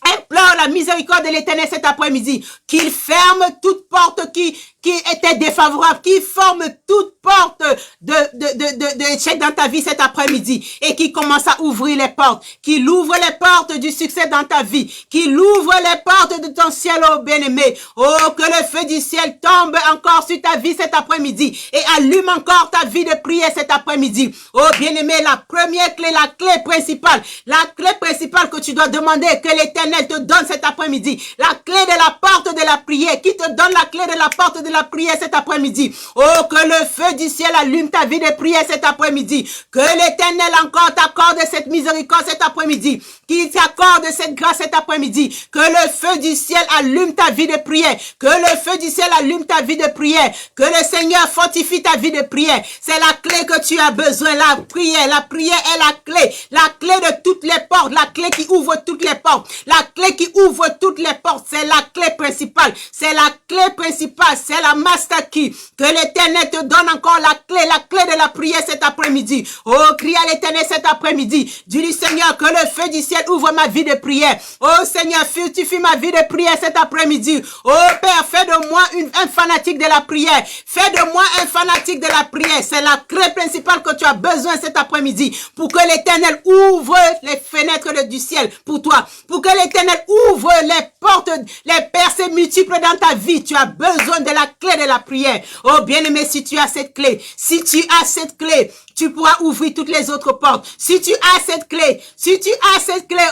Implore la miséricorde de l'Éternel cet après-midi. Qu'il ferme toute porte qui était défavorable, qui forme toute porte d'échec dans ta vie cet après-midi et qui commence à ouvrir les portes, qu'il ouvre les portes du succès dans ta vie, qu'il ouvre les portes de ton ciel, oh bien-aimé. Oh, que le feu du ciel tombe encore sur ta vie cet après-midi et allume encore ta vie de prière cet après-midi. Oh bien-aimé, la première clé, la clé principale que tu dois demander, que l'Éternel te donne cet après-midi, la clé de la porte de la prière, qui te donne la clé de la porte de la prière cet après-midi. Oh, que le feu du ciel allume ta vie de prière cet après-midi. Que l'Éternel encore t'accorde cette miséricorde cet après-midi. Qu'il t'accorde cette grâce cet après-midi. Que le feu du ciel allume ta vie de prière. Que le feu du ciel allume ta vie de prière. Que le Seigneur fortifie ta vie de prière. C'est la clé que tu as besoin. La prière est la clé. La clé de toutes les portes. La clé qui ouvre toutes les portes. La clé qui ouvre toutes les portes. C'est la clé principale. C'est la clé principale. C'est la master key. Que l'Éternel te donne encore la clé de la prière cet après-midi. Oh, crie à l'Éternel cet après-midi. Dis-lui, Seigneur, que le feu du ciel ouvre ma vie de prière. Oh, Seigneur, fortifie ma vie de prière cet après-midi. Oh, Père, fais de moi un fanatique de la prière. Fais de moi un fanatique de la prière. C'est la clé principale que tu as besoin cet après-midi pour que l'Éternel ouvre les fenêtres du ciel pour toi. Pour que l'Éternel ouvre les portes, les percées multiples dans ta vie. Tu as besoin de la clé de la prière. Oh, bien-aimé, si tu as cette clé, tu pourras ouvrir toutes les autres portes. Si tu as cette clé,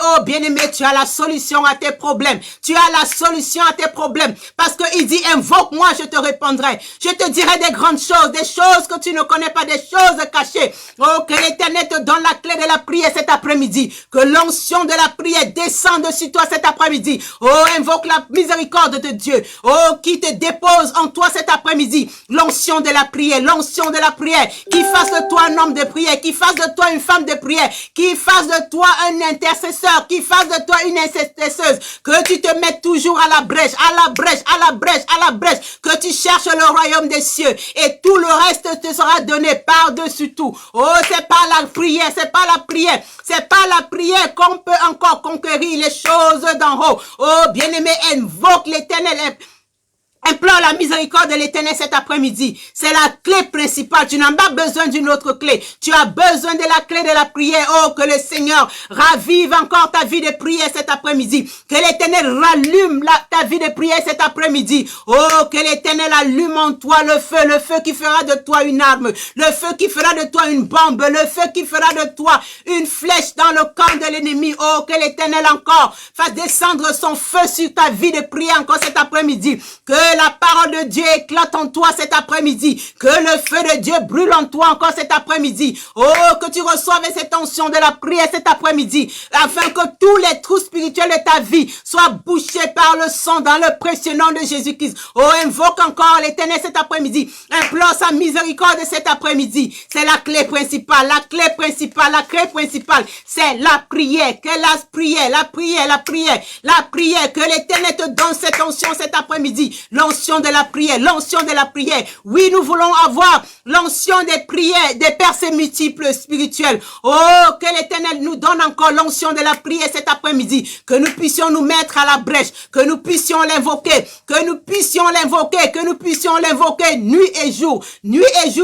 oh bien-aimé, tu as la solution à tes problèmes. Tu as la solution à tes problèmes. Parce qu'il dit, invoque-moi, je te répondrai. Je te dirai des grandes choses, des choses que tu ne connais pas, des choses cachées. Oh, que l'Éternel te donne la clé de la prière cet après-midi. Que l'onction de la prière descende sur toi cet après-midi. Oh, invoque la miséricorde de Dieu. Oh, qui te dépose en toi cet après-midi. L'onction de la prière, qui fasse de toi un homme de prière, qui fasse de toi une femme de prière, qui fasse de toi un intercesseur, qui fasse de toi une intercesseuse, que tu te mettes toujours à la brèche, que tu cherches le royaume des cieux et tout le reste te sera donné par-dessus tout. Oh, c'est pas la prière qu'on peut encore conquérir les choses d'en haut. Oh, bien-aimé, invoque l'Éternel. Implore la miséricorde de l'Éternel cet après-midi. C'est la clé principale. Tu n'as pas besoin d'une autre clé. Tu as besoin de la clé de la prière. Oh, que le Seigneur ravive encore ta vie de prière cet après-midi. Que l'Éternel rallume ta vie de prière cet après-midi. Oh, que l'Éternel allume en toi le feu qui fera de toi une arme, le feu qui fera de toi une bombe, le feu qui fera de toi une flèche dans le camp de l'ennemi. Oh, que l'Éternel encore fasse descendre son feu sur ta vie de prière encore cet après-midi. Que la parole de Dieu éclate en toi cet après-midi. Que le feu de Dieu brûle en toi encore cet après-midi. Oh, que tu reçoives cette onction de la prière cet après-midi, afin que tous les trous spirituels de ta vie soient bouchés par le sang dans le précieux nom de Jésus-Christ. Oh, invoque encore l'Éternel cet après-midi. Implore sa miséricorde cet après-midi. C'est la clé principale, la clé principale, c'est la prière. Que la prière, que l'Éternel te donne cette onction cet après-midi. L'onction de la prière. Oui, nous voulons avoir l'onction des prières, des percées multiples spirituelles. Oh, que l'Éternel nous donne encore l'onction de la prière cet après-midi. Que nous puissions nous mettre à la brèche, que nous puissions l'invoquer, nuit et jour,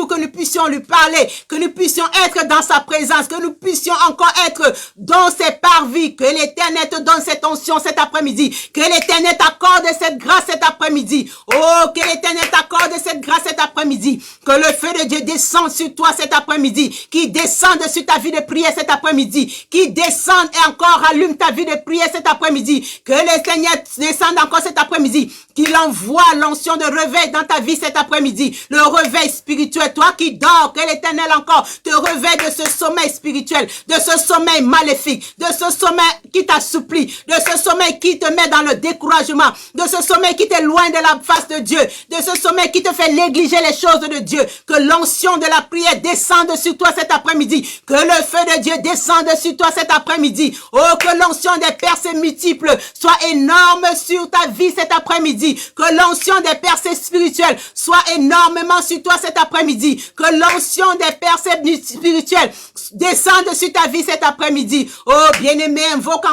que nous puissions lui parler, que nous puissions être dans sa présence, que nous puissions encore être dans ses parvis. Que l'Éternel te donne cette onction cet après-midi. Que l'Éternel t'accorde cette grâce cet après-midi. Oh, que l'Éternel t'accorde cette grâce cet après-midi. Que le feu de Dieu descende sur toi cet après-midi. Qui descende sur ta vie de prière cet après-midi. Qui descende et encore allume ta vie de prière cet après-midi. Que le Seigneur descende encore cet après-midi. Qu'il envoie l'onction de réveil dans ta vie cet après-midi. Le réveil spirituel. Toi qui dors, que l'Éternel encore te réveille de ce sommeil spirituel, de ce sommeil maléfique, de ce sommeil qui t'assouplit, de ce sommeil qui te met dans le découragement, de ce sommeil qui t'éloigne de la face de Dieu, de ce sommeil qui te fait négliger les choses de Dieu. Que l'onction de la prière descende sur toi cet après-midi. Que le feu de Dieu descende sur toi cet après-midi. Oh, que l'onction des percées multiples soit énorme sur ta vie cet après-midi. Que l'onction des percées spirituelles soit énormément sur toi cet après-midi. Que l'onction des percées spirituelles descende sur ta vie cet après-midi. Oh, bien-aimé, invoque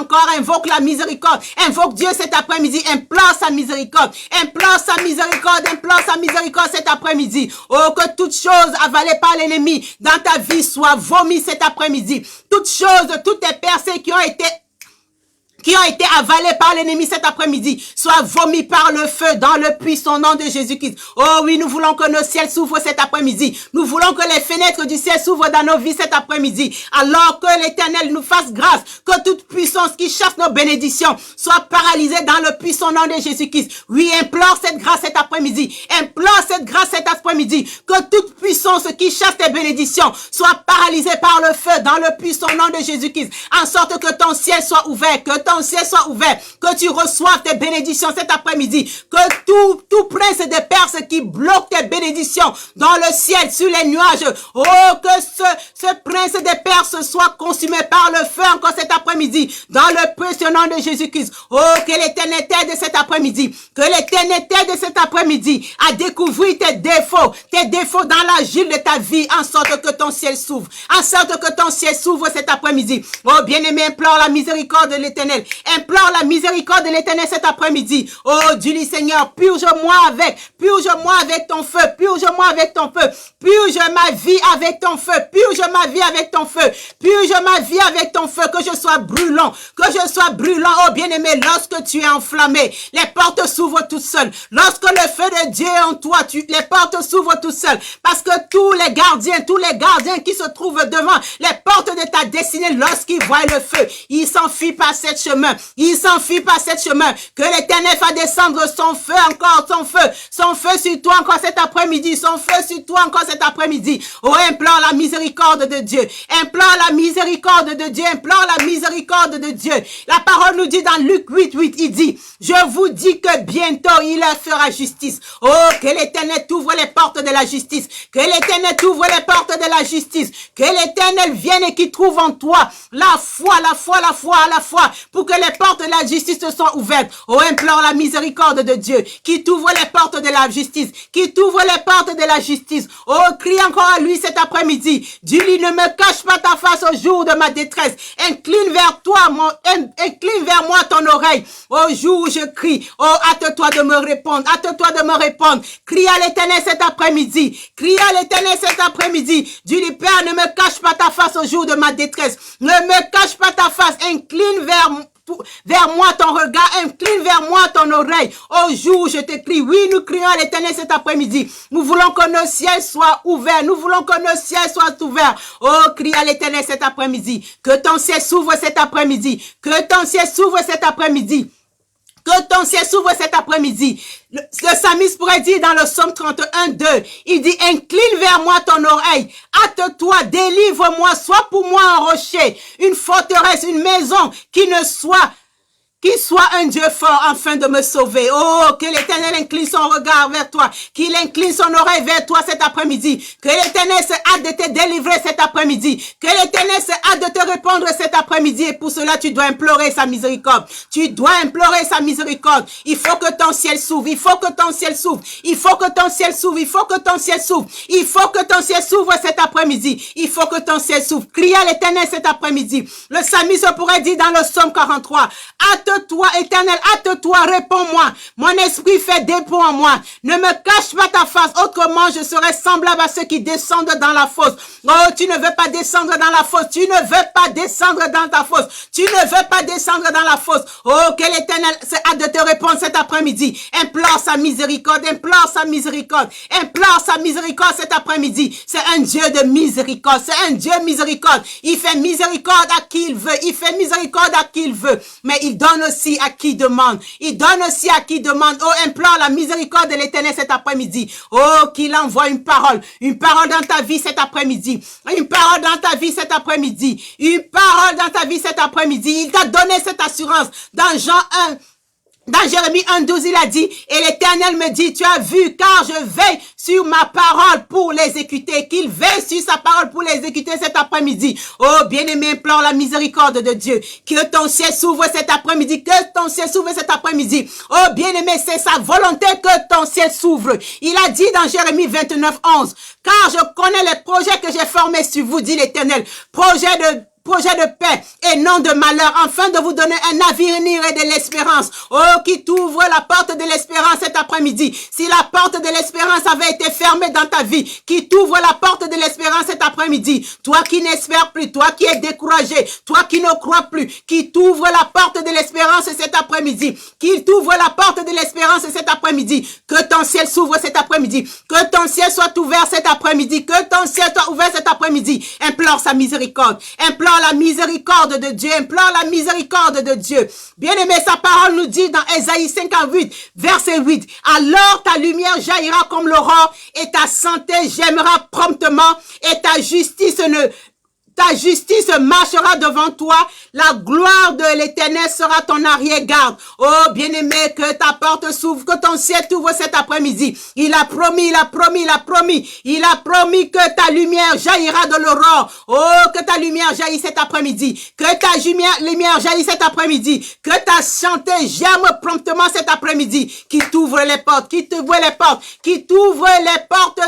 la miséricorde. Invoque Dieu cet après-midi. Implore sa miséricorde cet après-midi. Oh, que toute chose avalée par l'ennemi dans ta vie soit vomies cet après-midi. Toutes les percées qui ont été avalés par l'ennemi cet après-midi, soient vomis par le feu dans le puissant nom de Jésus-Christ. Oh oui, nous voulons que nos ciels s'ouvrent cet après-midi. Nous voulons que les fenêtres du ciel s'ouvrent dans nos vies cet après-midi. Alors que l'Éternel nous fasse grâce, que toute puissance qui chasse nos bénédictions soit paralysée dans le puissant nom de Jésus-Christ. Oui, implore cette grâce cet après-midi. Que toute puissance qui chasse tes bénédictions soit paralysée par le feu dans le puissant nom de Jésus-Christ. En sorte que ton ciel soit ouvert, que tu reçoives tes bénédictions cet après-midi, que tout prince de Perse qui bloque tes bénédictions dans le ciel, sur les nuages, oh, que ce prince de Perse soit consumé par le feu encore cet après-midi, dans le précieux nom de Jésus-Christ. Oh, que l'Éternel t'aide cet après-midi, à découvrir tes défauts dans la gîte de ta vie, en sorte que ton ciel s'ouvre, cet après-midi. Oh, bien-aimé, implore la miséricorde de l'Éternel. Cet après-midi. Oh, dis-lui, Seigneur, purge-moi avec ton feu. Purge ma vie avec ton feu. Que je sois brûlant. Oh, bien-aimé, lorsque tu es enflammé, les portes s'ouvrent toutes seules. Lorsque le feu de Dieu est en toi, les portes s'ouvrent toutes seules. Parce que tous les gardiens qui se trouvent devant les portes de ta destinée, lorsqu'ils voient le feu, ils s'enfuient par cette chemin. Que l'Éternel va descendre son feu sur toi encore cet après-midi. Oh, implore la miséricorde de Dieu. La parole nous dit dans Luc 8:8, il dit, je vous dis que bientôt il leur fera justice. Oh, que l'Éternel t'ouvre les portes de la justice. Que l'Éternel vienne et qu'il trouve en toi la foi, pour que les portes de la justice te soient ouvertes. Oh, implore la miséricorde de Dieu, qui t'ouvre les portes de la justice. Oh, crie encore à lui cet après-midi. Dis-lui, ne me cache pas ta face au jour de ma détresse. Incline vers moi ton oreille. Au jour où je crie, oh, hâte-toi de me répondre. Crie à l'Éternel cet après-midi. Dis-lui, Père, ne me cache pas ta face au jour de ma détresse. Ne me cache pas ta face. Incline vers moi ton regard, incline vers moi ton oreille. Au jour où je te crie. Oui, nous crions à l'Éternel cet après-midi. Nous voulons que nos ciels soient ouverts. Oh, crie à l'Éternel cet après-midi. Que ton ciel s'ouvre cet après-midi. Que ton ciel s'ouvre cet après-midi. Le psalmiste pourrait dire dans le psaume 31, 2, il dit, incline vers moi ton oreille, hâte-toi, délivre-moi, sois pour moi un rocher, une forteresse, une maison qui soit un Dieu fort afin de me sauver. Oh, que l'Éternel incline son regard vers toi, qu'il incline son oreille vers toi cet après-midi, que l'Éternel se hâte de te délivrer cet après-midi, que l'Éternel se hâte de te répondre cet après-midi, et pour cela tu dois implorer sa miséricorde. Tu dois implorer sa miséricorde. Il faut que ton ciel s'ouvre, il faut que ton ciel s'ouvre, il faut que ton ciel s'ouvre, il faut que ton ciel s'ouvre, il faut que ton ciel s'ouvre cet après-midi, il faut que ton ciel s'ouvre. Crie à l'Éternel cet après-midi. Le psalmiste pourrait dire dans le psaume 43, hâte-toi, Éternel, hâte-toi, réponds-moi. Mon esprit fait dépôt en moi. Ne me cache pas ta face, autrement je serai semblable à ceux qui descendent dans la fosse. Oh, tu ne veux pas descendre dans la fosse. Tu ne veux pas descendre dans ta fosse. Tu ne veux pas descendre dans la fosse. Oh, que l'Éternel se hâte de te répondre cet après-midi. Implore sa miséricorde, implore sa miséricorde, implore sa miséricorde cet après-midi. C'est un Dieu de miséricorde, c'est un Dieu miséricorde. Il fait miséricorde à qui il veut, il fait miséricorde à qui il veut, mais il donne aussi à qui demande. Il donne aussi à qui demande. Oh, implore la miséricorde de l'Éternel cet après-midi. Oh, qu'il envoie une parole dans ta vie cet après-midi. Une parole dans ta vie cet après-midi. Une parole dans ta vie cet après-midi. Il t'a donné cette assurance dans Jean 1. Dans Jérémie 1,12, il a dit, et l'Éternel me dit, tu as vu, car je veille sur ma parole pour l'exécuter, qu'il veille sur sa parole pour l'exécuter cet après-midi. Oh, bien-aimé, implore la miséricorde de Dieu, que ton ciel s'ouvre cet après-midi, que ton ciel s'ouvre cet après-midi. Oh, bien-aimé, c'est sa volonté que ton ciel s'ouvre. Il a dit dans Jérémie 29,11, car je connais les projets que j'ai formés sur vous, dit l'Éternel, projet de paix et non de malheur, afin de vous donner un avenir et de l'espérance. Oh, qui t'ouvre la porte de l'espérance cet après-midi. Si la porte de l'espérance avait été fermée dans ta vie, qui t'ouvre la porte de l'espérance cet après-midi. Toi qui n'espères plus, toi qui es découragé, toi qui ne crois plus, qui t'ouvre la porte de l'espérance cet après-midi. Qui t'ouvre la porte de l'espérance cet après-midi. Que ton ciel s'ouvre cet après-midi. Que ton ciel soit ouvert cet après-midi. Que ton ciel soit ouvert cet après-midi. Implore sa miséricorde. Implore la miséricorde de Dieu, implore la miséricorde de Dieu. Bien-aimé, sa parole nous dit dans Ésaïe 58, verset 8, alors ta lumière jaillira comme l'aurore et ta santé gemmera promptement et ta justice marchera devant toi. La gloire de l'Éternel sera ton arrière-garde. Oh, bien-aimé, que ta porte s'ouvre, que ton ciel t'ouvre cet après-midi. Il a promis que ta lumière jaillira de l'aurore. Oh, que ta lumière jaillisse cet après-midi. Que ta lumière jaillisse cet après-midi. Que ta santé germe promptement cet après-midi. Qui t'ouvre les portes, qui t'ouvre les portes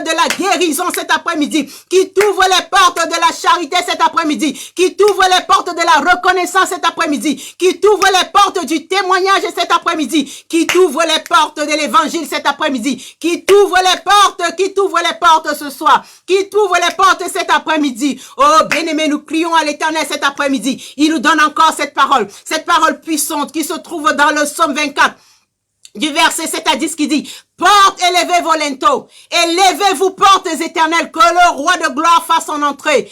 de la guérison cet après-midi. Qui t'ouvre les portes de la charité cet après-midi, qui t'ouvre les portes de la reconnaissance cet après-midi, qui t'ouvre les portes du témoignage cet après-midi, qui t'ouvre les portes de l'évangile cet après-midi, qui t'ouvre les portes ce soir, qui t'ouvre les portes cet après-midi. Oh, bien-aimé, nous crions à l'Éternel cet après-midi. Il nous donne encore cette parole puissante qui se trouve dans le psaume 24. Du verset 7 à 10 qui dit, porte, élevez vos linteaux, élevez-vous portes éternelles, que le roi de gloire fasse son entrée.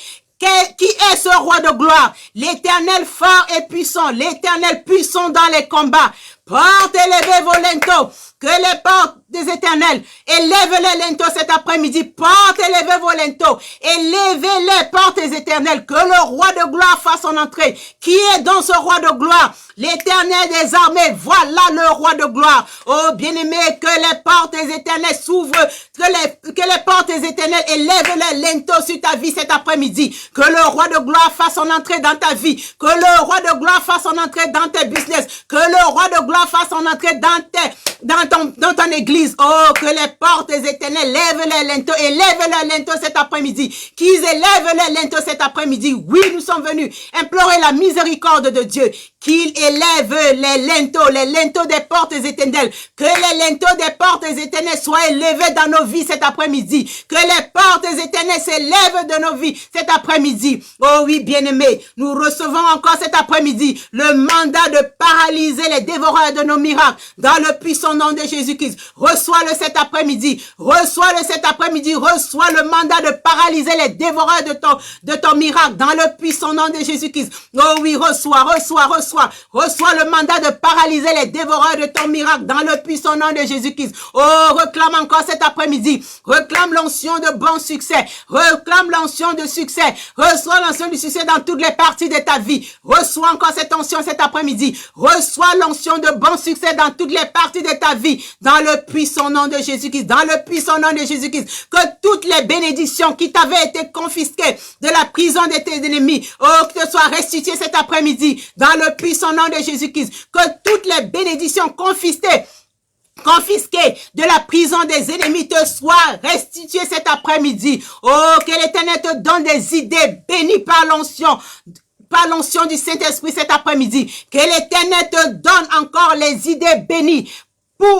Qui est ce roi de gloire? L'Éternel fort et puissant, l'Éternel puissant dans les combats. Porte, élevez vos linteaux, que les portes des éternels, élève les linteaux cet après-midi. Porte, élevez vos linteaux, élevez les portes des éternels, que le roi de gloire fasse son entrée. Qui est donc ce roi de gloire? L'Éternel des armées, voilà le roi de gloire. Oh, bien-aimé, que les portes des éternels s'ouvrent, que les portes des éternels élèvent les linteaux sur ta vie cet après-midi. Que le roi de gloire fasse son entrée dans ta vie. Que le roi de gloire fasse son entrée dans tes business. Que le roi de gloire fasse son entrée dans ton église. Oh, que les portes des éternels lèvent les linteaux, élèvent les linteaux cet après-midi. Qu'ils élèvent les linteaux cet après-midi. Oui, nous sommes venus implorer la miséricorde de Dieu. Qu'il élève les linteaux des portes éternelles. Que les linteaux des portes éternelles soient élevés dans nos vies cet après-midi. Que les portes éternelles s'élèvent de nos vies cet après-midi. Oh oui, bien-aimés, nous recevons encore cet après-midi le mandat de paralyser les dévoreurs de nos miracles dans le puissant nom de Jésus-Christ. Reçois-le cet après-midi. Reçois-le cet après-midi. Reçois le mandat de paralyser les dévoreurs de ton miracle dans le puissant nom de Jésus-Christ. Oh oui, reçois reçois le mandat de paralyser les dévoreurs de ton miracle dans le puissant nom de Jésus-Christ. Oh, reclame encore cet après-midi. Reclame l'onction de bon succès. Reclame l'onction de succès. Reçois l'onction du succès dans toutes les parties de ta vie. Reçois encore cette onction cet après-midi. Reçois l'onction de bon succès dans toutes les parties de ta vie. Dans le puissant nom de Jésus-Christ. Dans le puissant nom de Jésus-Christ. Que toutes les bénédictions qui t'avaient été confisquées de la prison de tes ennemis, oh, que te soient restituées cet après-midi. Dans le puissant nom de Jésus-Christ. Que toutes les bénédictions confisquées de la prison des ennemis te soient restituées cet après-midi. Oh, que l'Éternel te donne des idées bénies par l'onction du Saint-Esprit cet après-midi. Que l'Éternel te donne encore les idées bénies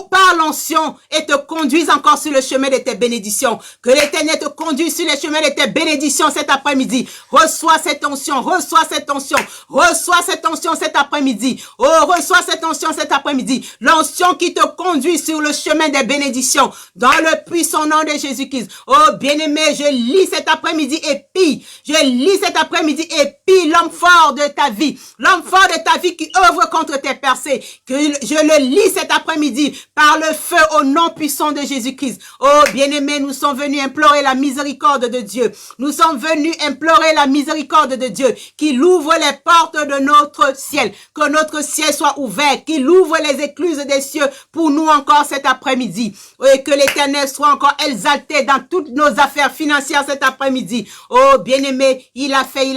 par l'onction et te conduise encore sur le chemin de tes bénédictions. Que l'Éternel te conduise sur le chemin de tes bénédictions cet après-midi. Reçois cette onction, reçois cette onction, reçois cette onction cet après-midi. Oh, reçois cette onction cet après-midi. L'onction qui te conduit sur le chemin des bénédictions. Dans le puissant nom de Jésus-Christ. Oh, bien-aimé, je lis cet après-midi et pille. Je lis cet après-midi et pille l'homme fort de ta vie. L'homme fort de ta vie qui œuvre contre tes percées. Que je le lis cet après-midi par le feu au nom puissant de Jésus-Christ. Oh, bien-aimés, nous sommes venus implorer la miséricorde de Dieu. Nous sommes venus implorer la miséricorde de Dieu, qu'il ouvre les portes de notre ciel, que notre ciel soit ouvert, qu'il ouvre les écluses des cieux pour nous encore cet après-midi. Et que l'Éternel soit encore exalté dans toutes nos affaires financières cet après-midi. Oh, bien-aimés, il a fait.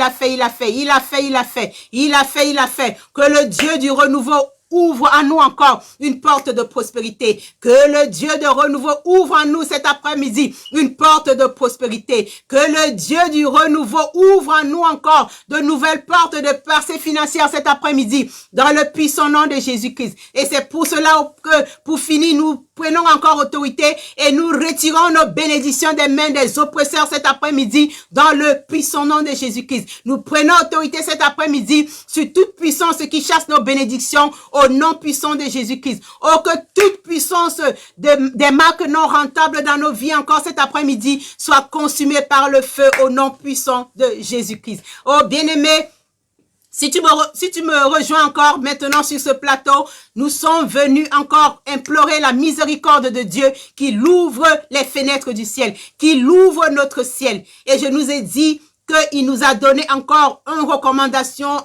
Que le Dieu du renouveau ouvre à nous encore une porte de prospérité. Que le Dieu de renouveau ouvre à nous cet après-midi une porte de prospérité. Que le Dieu du renouveau ouvre à nous encore de nouvelles portes de percées financières cet après-midi dans le puissant nom de Jésus-Christ. Et c'est pour cela que, pour finir, nous prenons encore autorité et nous retirons nos bénédictions des mains des oppresseurs cet après-midi dans le puissant nom de Jésus-Christ. Nous prenons autorité cet après-midi sur toute puissance qui chasse nos bénédictions au nom puissant de Jésus-Christ. Oh, que toute puissance des marques non rentables dans nos vies encore cet après-midi soit consumée par le feu au nom puissant de Jésus-Christ. Oh, bien-aimé, si tu me rejoins encore maintenant sur ce plateau, nous sommes venus encore implorer la miséricorde de Dieu qu'il ouvre les fenêtres du ciel, qu'il ouvre notre ciel. Et je nous ai dit qu'il nous a donné encore une recommandation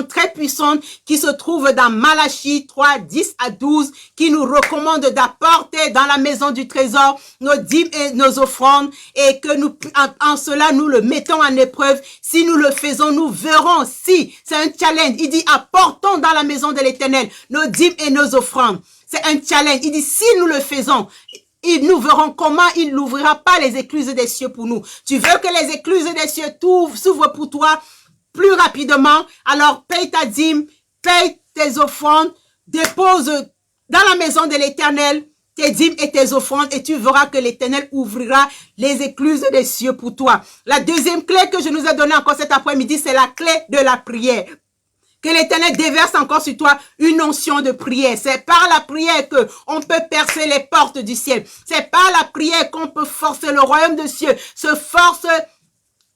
très puissante qui se trouve dans Malachie 3, 10 à 12, qui nous recommande d'apporter dans la maison du trésor nos dîmes et nos offrandes et que nous, en cela, nous le mettons en épreuve. Si nous le faisons, nous verrons si c'est un challenge. Il dit, apportons dans la maison de l'Éternel nos dîmes et nos offrandes. C'est un challenge. Il dit, si nous le faisons, nous verrons comment il n'ouvrira pas les écluses des cieux pour nous. Tu veux que les écluses des cieux s'ouvrent pour toi plus rapidement? Alors paye ta dîme, paye tes offrandes, dépose dans la maison de l'Éternel tes dîmes et tes offrandes et tu verras que l'Éternel ouvrira les écluses des cieux pour toi. La deuxième clé que je nous ai donnée encore cet après-midi, c'est la clé de la prière. Que l'Éternel déverse encore sur toi une onction de prière. C'est par la prière que on peut percer les portes du ciel. C'est par la prière qu'on peut forcer le royaume de Dieu.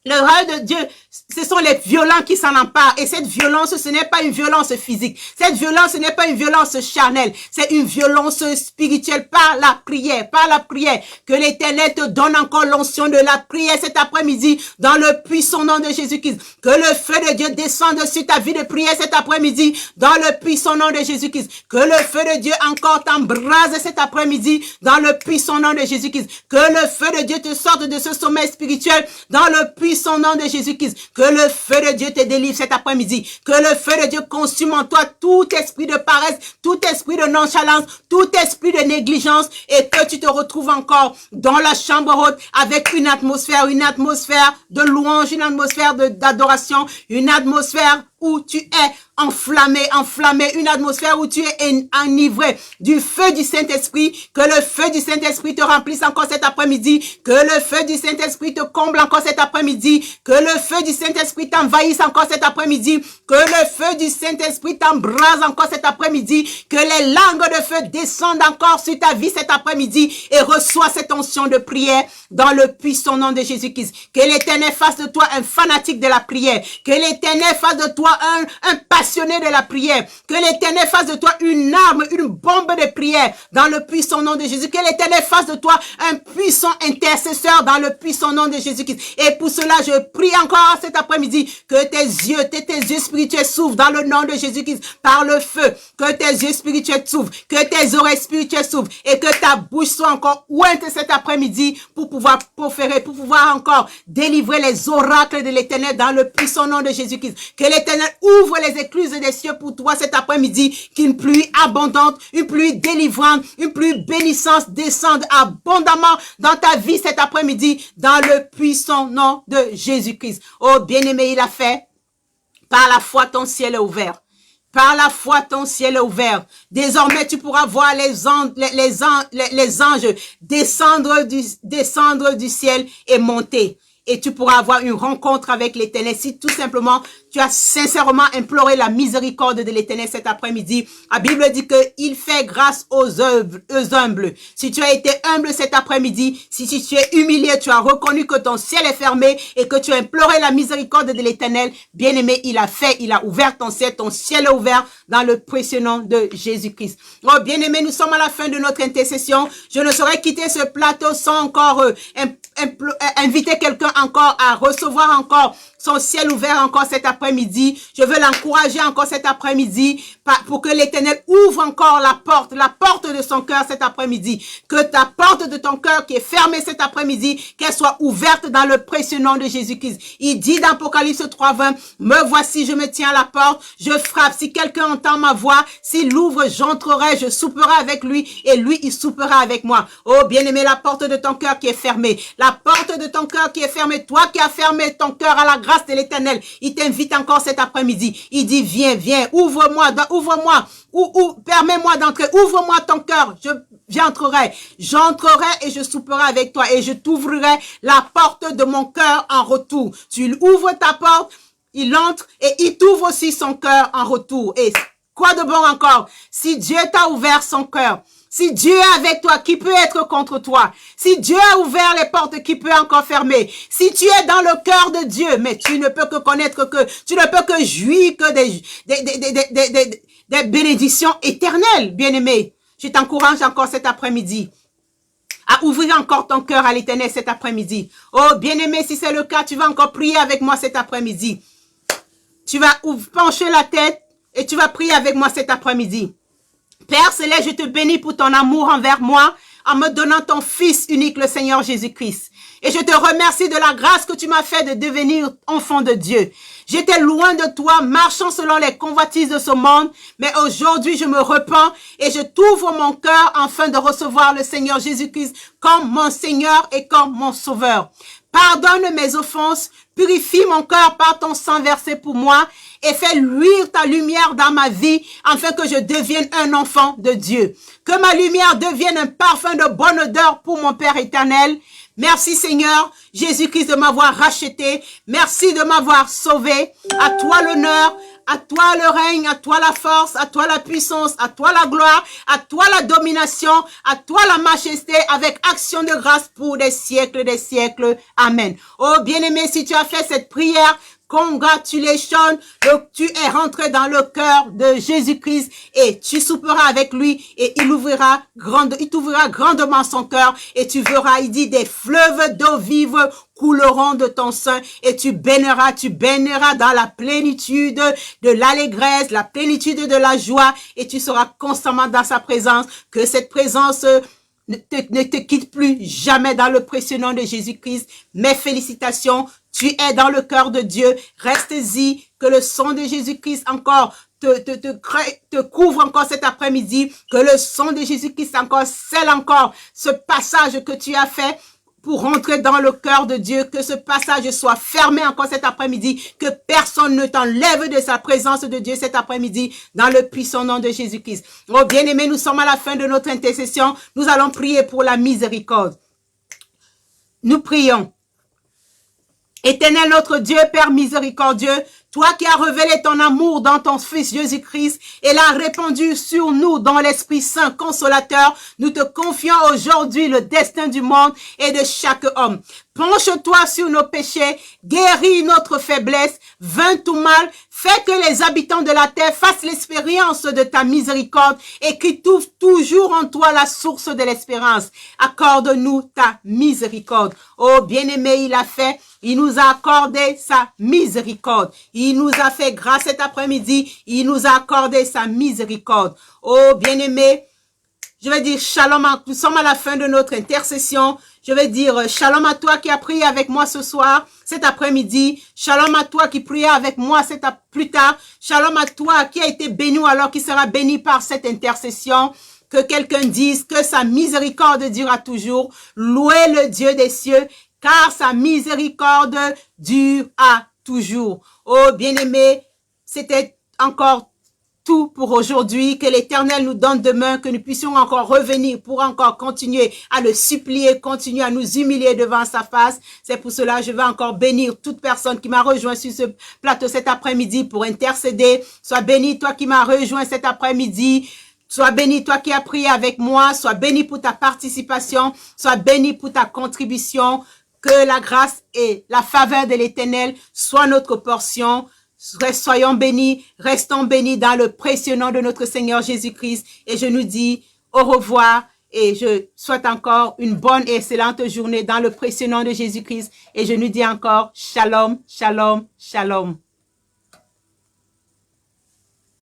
Le royaume de Dieu, ce sont les violents qui s'en emparent. Et cette violence, ce n'est pas une violence physique. Cette violence, ce n'est pas une violence charnelle. C'est une violence spirituelle par la prière. Par la prière. Que l'Éternel te donne encore l'onction de la prière cet après-midi dans le puissant nom de Jésus-Christ. Que le feu de Dieu descende sur ta vie de prière cet après-midi dans le puissant nom de Jésus-Christ. Que le feu de Dieu encore t'embrase cet après-midi dans le puissant nom de Jésus-Christ. Que le feu de Dieu te sorte de ce sommeil spirituel dans le puissant nom de Jésus-Christ. Que le feu de Dieu te délivre cet après-midi. Que le feu de Dieu consume en toi tout esprit de paresse, tout esprit de nonchalance, tout esprit de négligence et que tu te retrouves encore dans la chambre haute avec une atmosphère de louange, une atmosphère d'adoration, une atmosphère où tu es enflammé, une atmosphère où tu es enivré du feu du Saint-Esprit, que le feu du Saint-Esprit te remplisse encore cet après-midi, que le feu du Saint-Esprit te comble encore cet après-midi, après-midi. Que le feu du Saint-Esprit t'envahisse encore cet après-midi. Que le feu du Saint-Esprit t'embrase encore cet après-midi. Que les langues de feu descendent encore sur ta vie cet après-midi et reçois cette onction de prière dans le puissant nom de Jésus-Christ. Que l'Éternel fasse de toi un fanatique de la prière. Que l'Éternel fasse de toi un passionné de la prière. Que l'Éternel fasse de toi une arme, une bombe de prière dans le puissant nom de Jésus. Que l'Éternel fasse de toi un puissant intercesseur dans le puissant nom de Jésus-Christ. Et pour cela, je prie encore cet après-midi que tes yeux spirituels s'ouvrent dans le nom de Jésus-Christ par le feu. Que tes yeux spirituels s'ouvrent, que tes oreilles spirituelles s'ouvrent et que ta bouche soit encore ointe cet après-midi pour pouvoir proférer, pour pouvoir encore délivrer les oracles de l'Éternel dans le puissant nom de Jésus-Christ. Que l'Éternel ouvre les écluses des cieux pour toi cet après-midi, qu'une pluie abondante, une pluie délivrante, une pluie bénissante descende abondamment dans ta vie cet après-midi dans le puissant nom de Jésus-Christ. Oh bien-aimé, il a fait. Par la foi, ton ciel est ouvert. Par la foi, ton ciel est ouvert. Désormais, tu pourras voir les anges descendre du ciel et monter. Et tu pourras avoir une rencontre avec l'Éternel si tout simplement tu as sincèrement imploré la miséricorde de l'Éternel cet après-midi. La Bible dit qu'il fait grâce aux humbles. Si tu as été humble cet après-midi, si tu es humilié, tu as reconnu que ton ciel est fermé et que tu as imploré la miséricorde de l'Éternel, bien-aimé, il a ouvert ton ciel est ouvert dans le précieux nom de Jésus-Christ. Oh, bien-aimé, nous sommes à la fin de notre intercession. Je ne saurais quitter ce plateau sans encore inviter quelqu'un encore à recevoir encore son ciel ouvert encore cet après-midi. Je veux l'encourager encore cet après-midi pour que l'Éternel ouvre encore la porte de son cœur cet après-midi. Que ta porte de ton cœur qui est fermée cet après-midi, qu'elle soit ouverte dans le précieux nom de Jésus-Christ. Il dit dans Apocalypse 3:20, me voici, je me tiens à la porte, je frappe. Si quelqu'un entend ma voix, s'il l'ouvre, j'entrerai, je souperai avec lui et lui, il soupera avec moi. Oh, bien-aimé, la porte de ton cœur qui est fermée. La porte de ton cœur qui est fermée. Toi qui as fermé ton cœur à la grâce de l'Éternel, il t'invite encore cet après-midi. Il dit, viens, ouvre-moi, permets-moi d'entrer, ouvre-moi ton cœur, j'entrerai et je souperai avec toi et je t'ouvrirai la porte de mon cœur en retour. Tu ouvres ta porte, il entre et il t'ouvre aussi son cœur en retour. Et quoi de bon encore? Si Dieu t'a ouvert son cœur, si Dieu est avec toi, qui peut être contre toi? Si Dieu a ouvert les portes, qui peut encore fermer? Si tu es dans le cœur de Dieu, mais tu ne peux que connaître tu ne peux que jouir que des bénédictions éternelles, bien-aimé. Je t'encourage encore cet après-midi à ouvrir encore ton cœur à l'Éternel cet après-midi. Oh, bien-aimé, si c'est le cas, tu vas encore prier avec moi cet après-midi. Tu vas pencher la tête et tu vas prier avec moi cet après-midi. Père Céleste, je te bénis pour ton amour envers moi en me donnant ton Fils unique, le Seigneur Jésus-Christ. Et je te remercie de la grâce que tu m'as fait de devenir enfant de Dieu. J'étais loin de toi, marchant selon les convoitises de ce monde, mais aujourd'hui je me repens et je t'ouvre mon cœur afin de recevoir le Seigneur Jésus-Christ comme mon Seigneur et comme mon Sauveur. Pardonne mes offenses, purifie mon cœur par ton sang versé pour moi et fais luire ta lumière dans ma vie afin que je devienne un enfant de Dieu. Que ma lumière devienne un parfum de bonne odeur pour mon Père éternel. Merci Seigneur Jésus-Christ de m'avoir racheté. Merci de m'avoir sauvé. À toi l'honneur, à toi le règne, à toi la force, à toi la puissance, à toi la gloire, à toi la domination, à toi la majesté avec action de grâce pour des siècles, des siècles. Amen. Oh bien-aimé, si tu as fait cette prière, congratulations, tu es rentré dans le cœur de Jésus-Christ et tu souperas avec lui et il t'ouvrira grandement son cœur et tu verras, il dit, des fleuves d'eau vive couleront de ton sein et tu béniras dans la plénitude de l'allégresse, la plénitude de la joie et tu seras constamment dans sa présence, que cette présence ne te quitte plus jamais dans le précieux nom de Jésus-Christ. Mes félicitations, tu es dans le cœur de Dieu, reste-y, que le sang de Jésus-Christ encore te couvre encore cet après-midi, que le sang de Jésus-Christ encore scelle encore ce passage que tu as fait pour rentrer dans le cœur de Dieu, que ce passage soit fermé encore cet après-midi, que personne ne t'enlève de sa présence de Dieu cet après-midi, dans le puissant nom de Jésus-Christ. Oh bien-aimés, nous sommes à la fin de notre intercession, nous allons prier pour la miséricorde. Nous prions. Éternel notre Dieu, Père miséricordieux, toi qui as révélé ton amour dans ton Fils Jésus-Christ et l'as répandu sur nous dans l'Esprit Saint consolateur, nous te confions aujourd'hui le destin du monde et de chaque homme. Penche-toi sur nos péchés, guéris notre faiblesse, vainc tout mal, fais que les habitants de la terre fassent l'expérience de ta miséricorde et qu'ils trouvent toujours en toi la source de l'espérance. Accorde-nous ta miséricorde. Oh bien-aimé, il a fait, il nous a accordé sa miséricorde. Il nous a fait grâce cet après-midi, il nous a accordé sa miséricorde. Oh bien-aimé, je vais dire shalom, nous sommes à la fin de notre intercession. Je vais dire shalom à toi qui as prié avec moi ce soir, cet après-midi. Shalom à toi qui priait avec moi plus tard. Shalom à toi qui a été béni alors qui sera béni par cette intercession. Que quelqu'un dise que sa miséricorde durera toujours. Louez le Dieu des cieux, car sa miséricorde dure à toujours. Oh bien-aimé, c'était encore tout pour aujourd'hui, que l'Éternel nous donne demain, que nous puissions encore revenir pour encore continuer à le supplier, continuer à nous humilier devant sa face. C'est pour cela que je vais encore bénir toute personne qui m'a rejoint sur ce plateau cet après-midi pour intercéder. Sois béni toi qui m'as rejoint cet après-midi. Sois béni toi qui as prié avec moi. Sois béni pour ta participation. Sois béni pour ta contribution. Que la grâce et la faveur de l'Éternel soient notre portion. Soyons bénis, restons bénis dans le précieux nom de notre Seigneur Jésus-Christ. Et je nous dis au revoir et je souhaite encore une bonne et excellente journée dans le précieux nom de Jésus-Christ. Et je nous dis encore shalom, shalom, shalom.